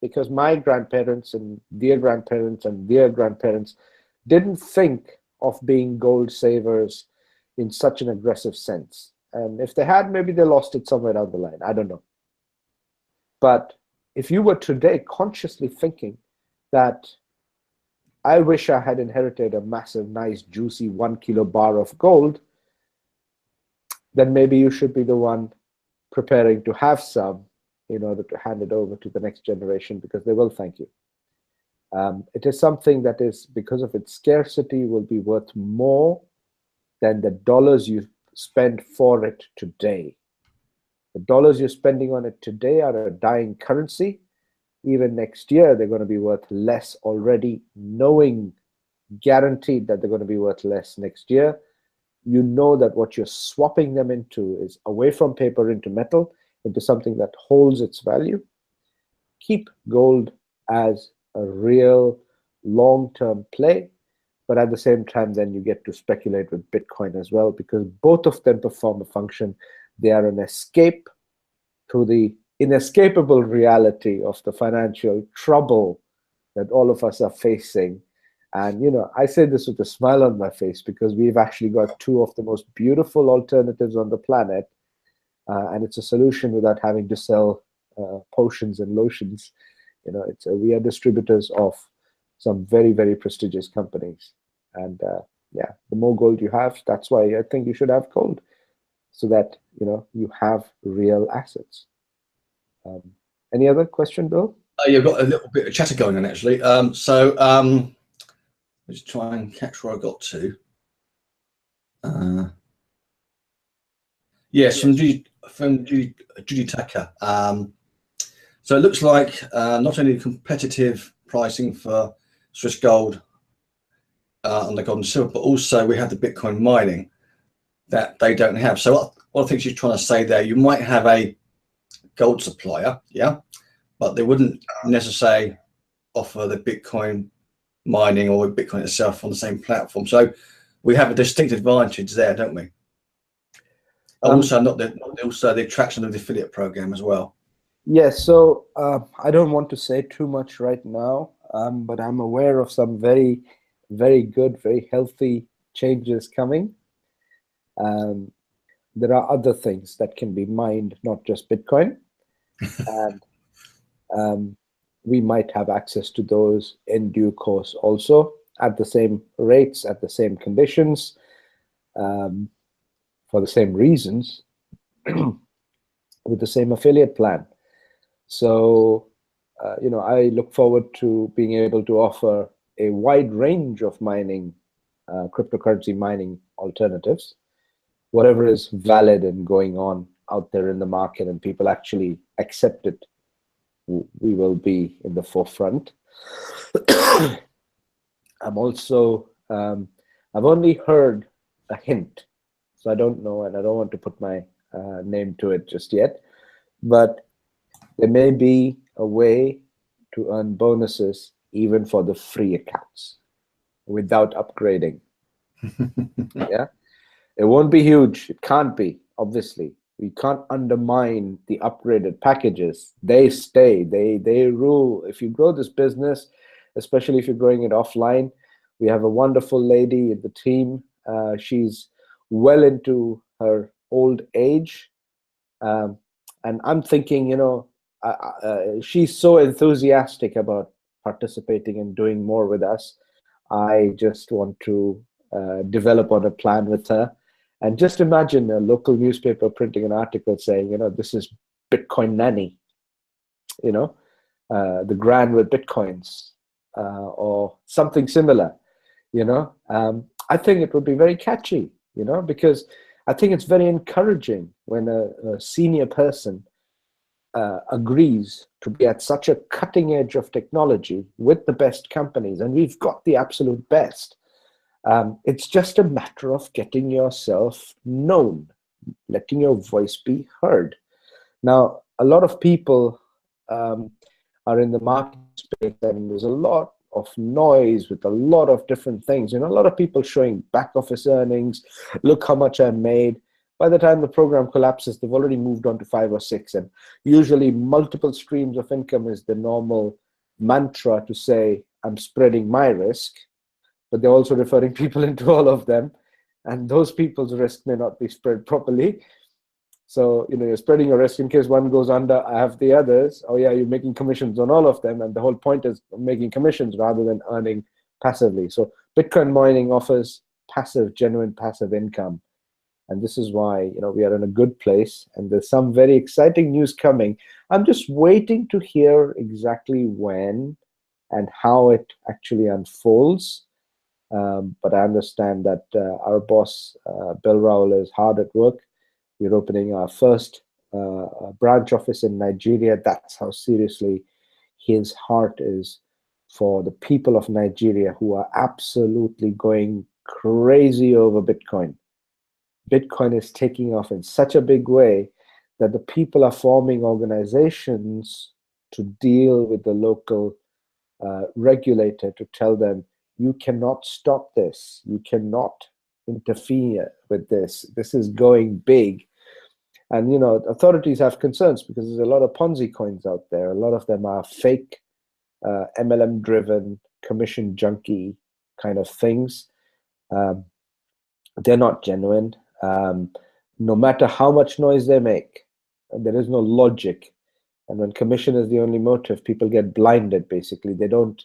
because my grandparents and their grandparents and their grandparents didn't think of being gold savers in such an aggressive sense. And if they had, maybe they lost it somewhere down the line. I don't know. But if you were today consciously thinking that I wish I had inherited a massive, nice, juicy 1 kilo bar of gold, then maybe you should be the one preparing to have some in order to hand it over to the next generation, because they will thank you. It is something that is, because of its scarcity, will be worth more than the dollars you spend for it today. The dollars you're spending on it today are a dying currency. Even next year, they're going to be worth less already, knowing, guaranteed that they're going to be worth less next year. You know that what you're swapping them into is away from paper into metal, into something that holds its value. Keep gold as a real long-term play, but at the same time, then you get to speculate with Bitcoin as well, because both of them perform a function. They are an escape to the inescapable reality of the financial trouble that all of us are facing. And I say this with a smile on my face, because we've actually got two of the most beautiful alternatives on the planet, and it's a solution without having to sell potions and lotions. We are distributors of some very, very prestigious companies. And yeah, the more gold you have, that's why I think you should have gold, so that you have real assets. Any other question, Bill? You've got a little bit of chatter going on, actually. Let's try and catch where I got to. Yes, from Judy Tucker. So it looks like not only competitive pricing for Swiss gold on the gold and silver, but also we have the Bitcoin mining that they don't have. So what I think she's trying to say there, you might have a gold supplier, yeah, but they wouldn't necessarily offer the Bitcoin mining or Bitcoin itself on the same platform. So we have a distinct advantage there, don't we? Also, also the attraction of the affiliate program as well. Yes, so I don't want to say too much right now, but I'm aware of some very, very good, very healthy changes coming. There are other things that can be mined, not just Bitcoin. And we might have access to those in due course also, at the same rates, at the same conditions, for the same reasons, with the same affiliate plan. So, I look forward to being able to offer a wide range of mining, cryptocurrency mining alternatives, whatever is valid and going on out there in the market and people actually accept it, we will be in the forefront. I'm also, I've only heard a hint, so I don't know, and I don't want to put my name to it just yet, but there may be a way to earn bonuses even for the free accounts without upgrading. Yeah, it won't be huge. It can't be, obviously. We can't undermine the upgraded packages. They stay, they rule. If you grow this business, especially if you're growing it offline, we have a wonderful lady in the team. She's well into her old age. And I'm thinking, she's so enthusiastic about participating and doing more with us. I just want to develop on a plan with her. And just imagine a local newspaper printing an article saying, this is Bitcoin nanny, the grand with Bitcoins, or something similar, I think it would be very catchy, because I think it's very encouraging when a senior person agrees to be at such a cutting edge of technology with the best companies, and we've got the absolute best. It's just a matter of getting yourself known, letting your voice be heard. Now, a lot of people are in the market space, and there's a lot of noise with a lot of different things. A lot of people showing back office earnings. Look how much I made. By the time the program collapses, they've already moved on to 5 or 6. And usually multiple streams of income is the normal mantra to say, I'm spreading my risk. But they're also referring people into all of them. And those people's risk may not be spread properly. So, you're spreading your risk in case one goes under, I have the others. Oh yeah, you're making commissions on all of them. And the whole point is making commissions rather than earning passively. So Bitcoin mining offers genuine passive income. And this is why, we are in a good place. And there's some very exciting news coming. I'm just waiting to hear exactly when and how it actually unfolds. But I understand that our boss, Bill Raul, is hard at work. We're opening our first branch office in Nigeria. That's how seriously his heart is for the people of Nigeria who are absolutely going crazy over Bitcoin. Bitcoin is taking off in such a big way that the people are forming organizations to deal with the local regulator to tell them, you cannot stop this. You cannot interfere with this. This is going big. And, authorities have concerns because there's a lot of Ponzi coins out there. A lot of them are fake, MLM-driven, commission junkie kind of things. They're not genuine. No matter how much noise they make, there is no logic. And when commission is the only motive, people get blinded, basically. They don't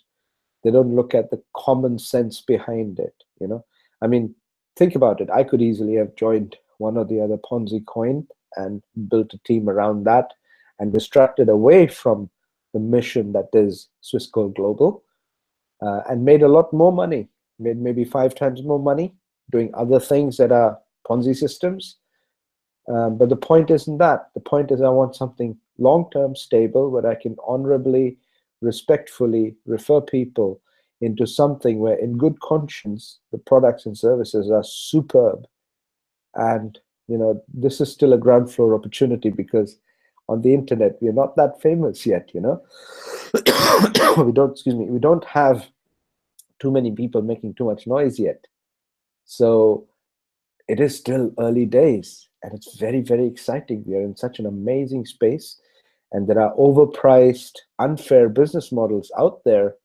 look at the common sense behind it, I mean, think about it. I could easily have joined one or the other Ponzi coin and built a team around that and distracted away from the mission that is Swissquote Global, and made a lot more money, made maybe 5 times more money doing other things that are Ponzi systems. But the point isn't that. The point is I want something long-term, stable, where I can honorably, respectfully refer people into something where in good conscience the products and services are superb. And this is still a ground floor opportunity because on the internet we're not that famous yet. we don't have too many people making too much noise yet. So it is still early days, and it's very, very exciting. We are in such an amazing space, and there are overpriced, unfair business models out there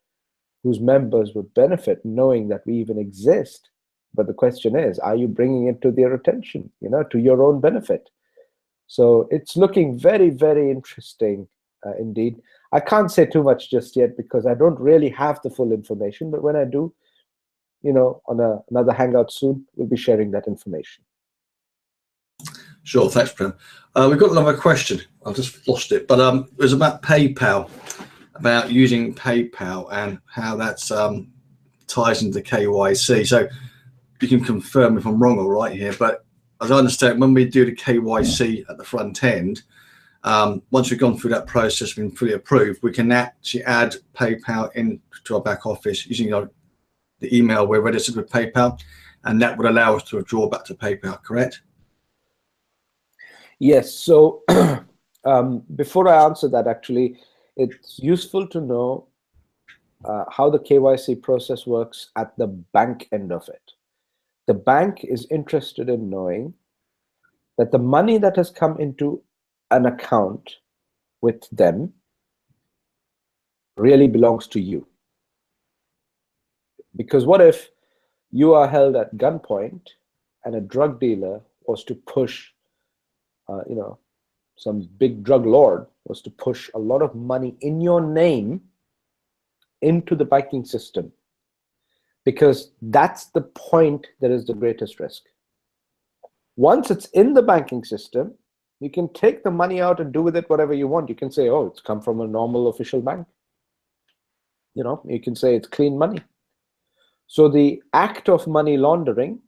whose members would benefit knowing that we even exist. But the question is, are you bringing it to their attention, to your own benefit? So it's looking very, very interesting indeed. I can't say too much just yet because I don't really have the full information, but when I do, on another hangout soon, we'll be sharing that information. Sure, thanks, Prem. We've got another question. I've just lost it, but it was about PayPal, about using PayPal and how that's ties into KYC. So you can confirm if I'm wrong or right here, but as I understand, when we do the KYC at the front end, once we've gone through that process, been fully approved, we can actually add PayPal into our back office using the email we're registered with PayPal, and that would allow us to withdraw back to PayPal, correct? Yes. So before I answer that, actually, it's useful to know how the KYC process works at the bank end of it. The bank is interested in knowing that the money that has come into an account with them really belongs to you. Because what if you are held at gunpoint and a drug dealer was to push, some big drug lord was to push a lot of money in your name into the banking system? Because that's the point that is the greatest risk. Once it's in the banking system, you can take the money out and do with it whatever you want. You can say, oh, it's come from a normal official bank. You can say it's clean money. So the act of money laundering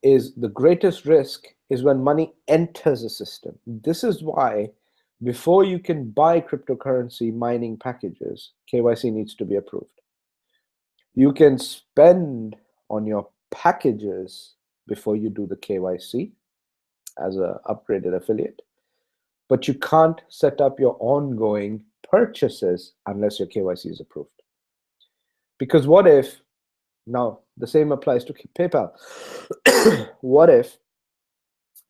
is the greatest risk is when money enters a system. This is why before you can buy cryptocurrency mining packages, KYC needs to be approved. You can spend on your packages before you do the KYC as an upgraded affiliate, but you can't set up your ongoing purchases unless your KYC is approved. Because what if, now the same applies to PayPal, what if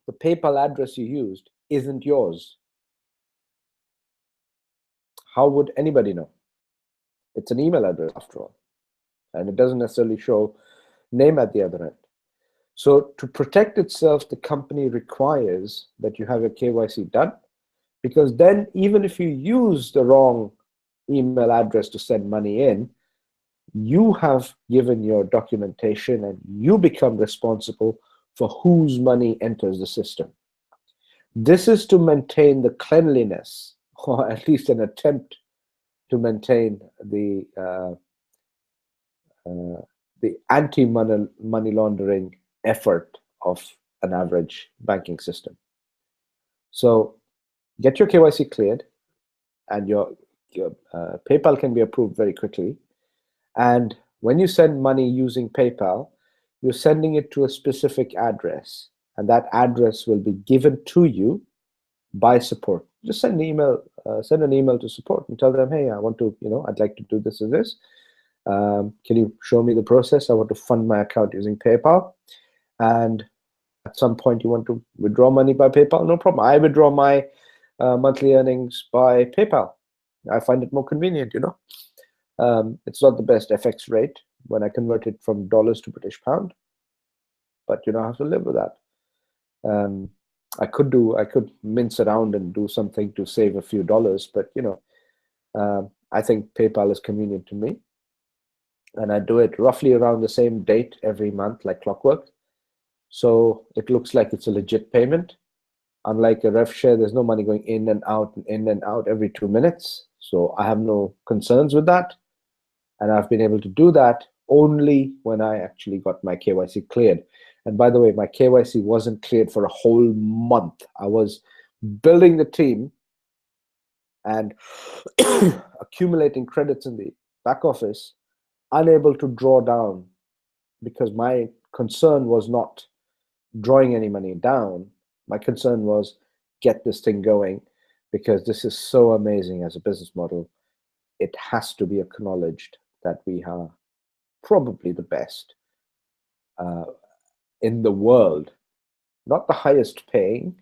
the PayPal address you used isn't yours? How would anybody know? It's an email address after all, and it doesn't necessarily show name at the other end. So to protect itself, the company requires that you have your KYC done, because then even if you use the wrong email address to send money in, you have given your documentation and you become responsible for whose money enters the system. This is to maintain the cleanliness, or at least an attempt to maintain the anti-money laundering effort of an average banking system. So get your KYC cleared, and your PayPal can be approved very quickly. And when you send money using PayPal, you're sending it to a specific address, and that address will be given to you by support. Just send an email to support and tell them, hey, I want to, I'd like to do this and this. Can you show me the process? I want to fund my account using PayPal. And at some point you want to withdraw money by PayPal, no problem. I withdraw my monthly earnings by PayPal. I find it more convenient, It's not the best FX rate when I convert it from dollars to British pound, but I have to live with that. I could mince around and do something to save a few dollars, but I think PayPal is convenient to me, and I do it roughly around the same date every month, like clockwork. So it looks like it's a legit payment. Unlike a ref share, there's no money going in and out every 2 minutes. So I have no concerns with that. And I've been able to do that only when I actually got my KYC cleared. And by the way, my KYC wasn't cleared for a whole month. I was building the team and accumulating credits in the back office, unable to draw down, because my concern was not drawing any money down. My concern was get this thing going, because this is so amazing as a business model. It has to be acknowledged that we are probably the best in the world. Not the highest paying,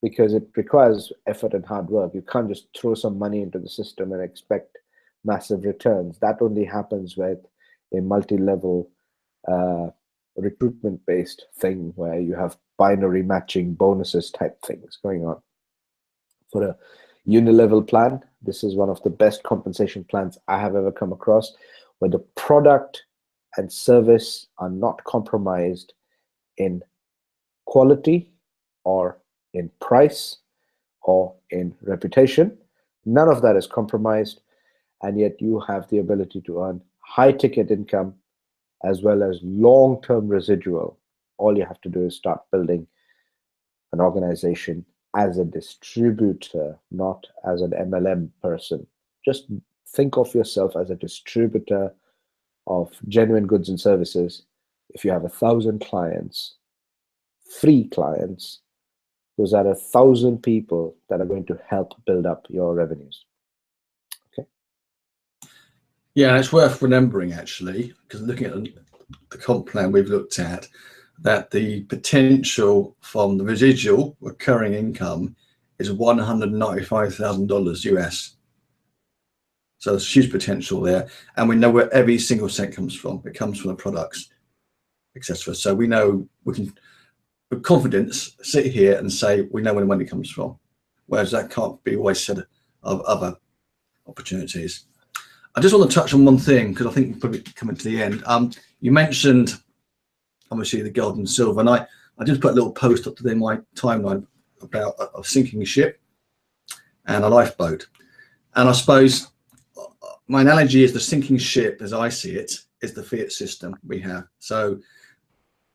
because it requires effort and hard work. You can't just throw some money into the system and expect massive returns. That only happens with a multi-level recruitment-based thing where you have binary matching bonuses type things going on. For a uni-level plan, this is one of the best compensation plans I have ever come across, where the product and service are not compromised in quality or in price or in reputation. None of that is compromised, and yet you have the ability to earn high ticket income as well as long-term residual. All you have to do is start building an organization as a distributor, not as an MLM person. Just think of yourself as a distributor of genuine goods and services. If you have 1,000 clients, free clients, those are 1,000 people that are going to help build up your revenues. Okay. Yeah, it's worth remembering actually, because looking at the comp plan we've looked at, that the potential from the residual recurring income is $195,000 US. So there's huge potential there, and we know where every single cent comes from. It comes from the products, etc. So we know we can, with confidence, sit here and say we know where the money comes from, whereas that can't be always said of other opportunities. I just want to touch on one thing because I think we're probably coming to the end. You mentioned obviously the gold and silver, and I just put a little post up today in my timeline about a sinking ship and a lifeboat. And I suppose my analogy is the sinking ship, as I see it, is the fiat system we have. So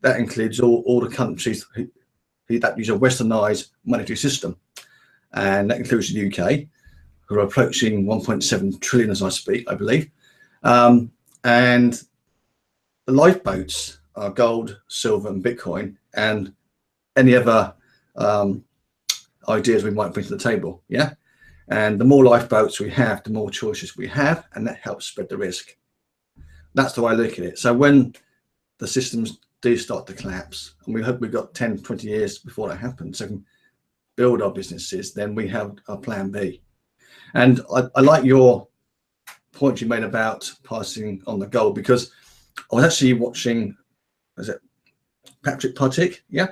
that includes all the countries that use a westernized monetary system, and that includes the UK, who are approaching 1.7 trillion as I speak, I believe. And the lifeboats are gold, silver, and Bitcoin, and any other ideas we might bring to the table. Yeah. And the more lifeboats we have, the more choices we have, and that helps spread the risk. That's the way I look at it. So when the systems do start to collapse, and we hope we've got 10, 20 years before that happens, so we can build our businesses, then we have our plan B. And I like your point you made about passing on the gold, because I was actually watching, is it Patrick Partick? Yeah,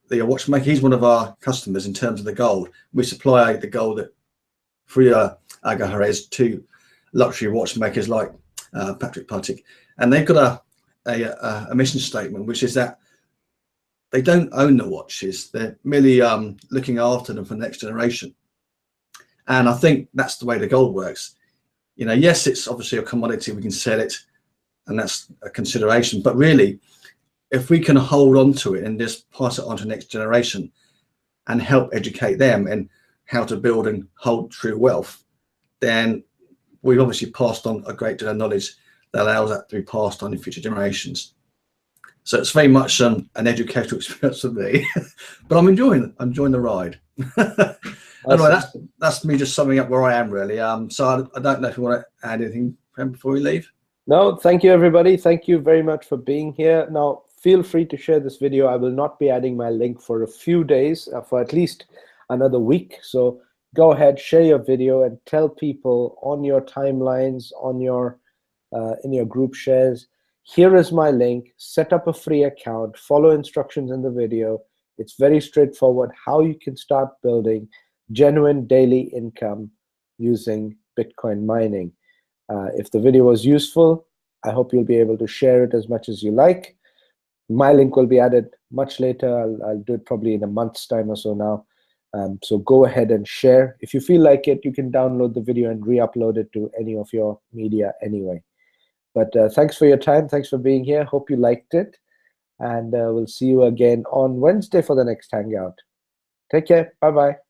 the watchmaker. He's one of our customers in terms of the gold. We supply the gold through Aga Jerez to luxury watchmakers like Patrick Partick, and they've got a mission statement, which is that they don't own the watches; they're merely looking after them for the next generation. And I think that's the way the gold works. You know, yes, it's obviously a commodity; we can sell it, and that's a consideration. But really, if we can hold on to it and just pass it on to the next generation and help educate them and how to build and hold true wealth, then we've obviously passed on a great deal of knowledge that allows that to be passed on in future generations. So it's very much an educational experience for me, but I'm enjoying the ride. Anyway, that's me just summing up where I am really. So I don't know if you want to add anything before we leave. No, thank you everybody. Thank you very much for being here. Now, feel free to share this video. I will not be adding my link for a few days, for at least another week. So go ahead, share your video and tell people on your timelines, on your in your group shares, here is my link, set up a free account, follow instructions in the video. It's very straightforward how you can start building genuine daily income using Bitcoin mining. If the video was useful, I hope you'll be able to share it as much as you like. My link will be added much later. I'll do it probably in a month's time or so now. So go ahead and share. If you feel like it, you can download the video and re-upload it to any of your media anyway. But thanks for your time. Thanks for being here. Hope you liked it. And we'll see you again on Wednesday for the next Hangout. Take care. Bye-bye.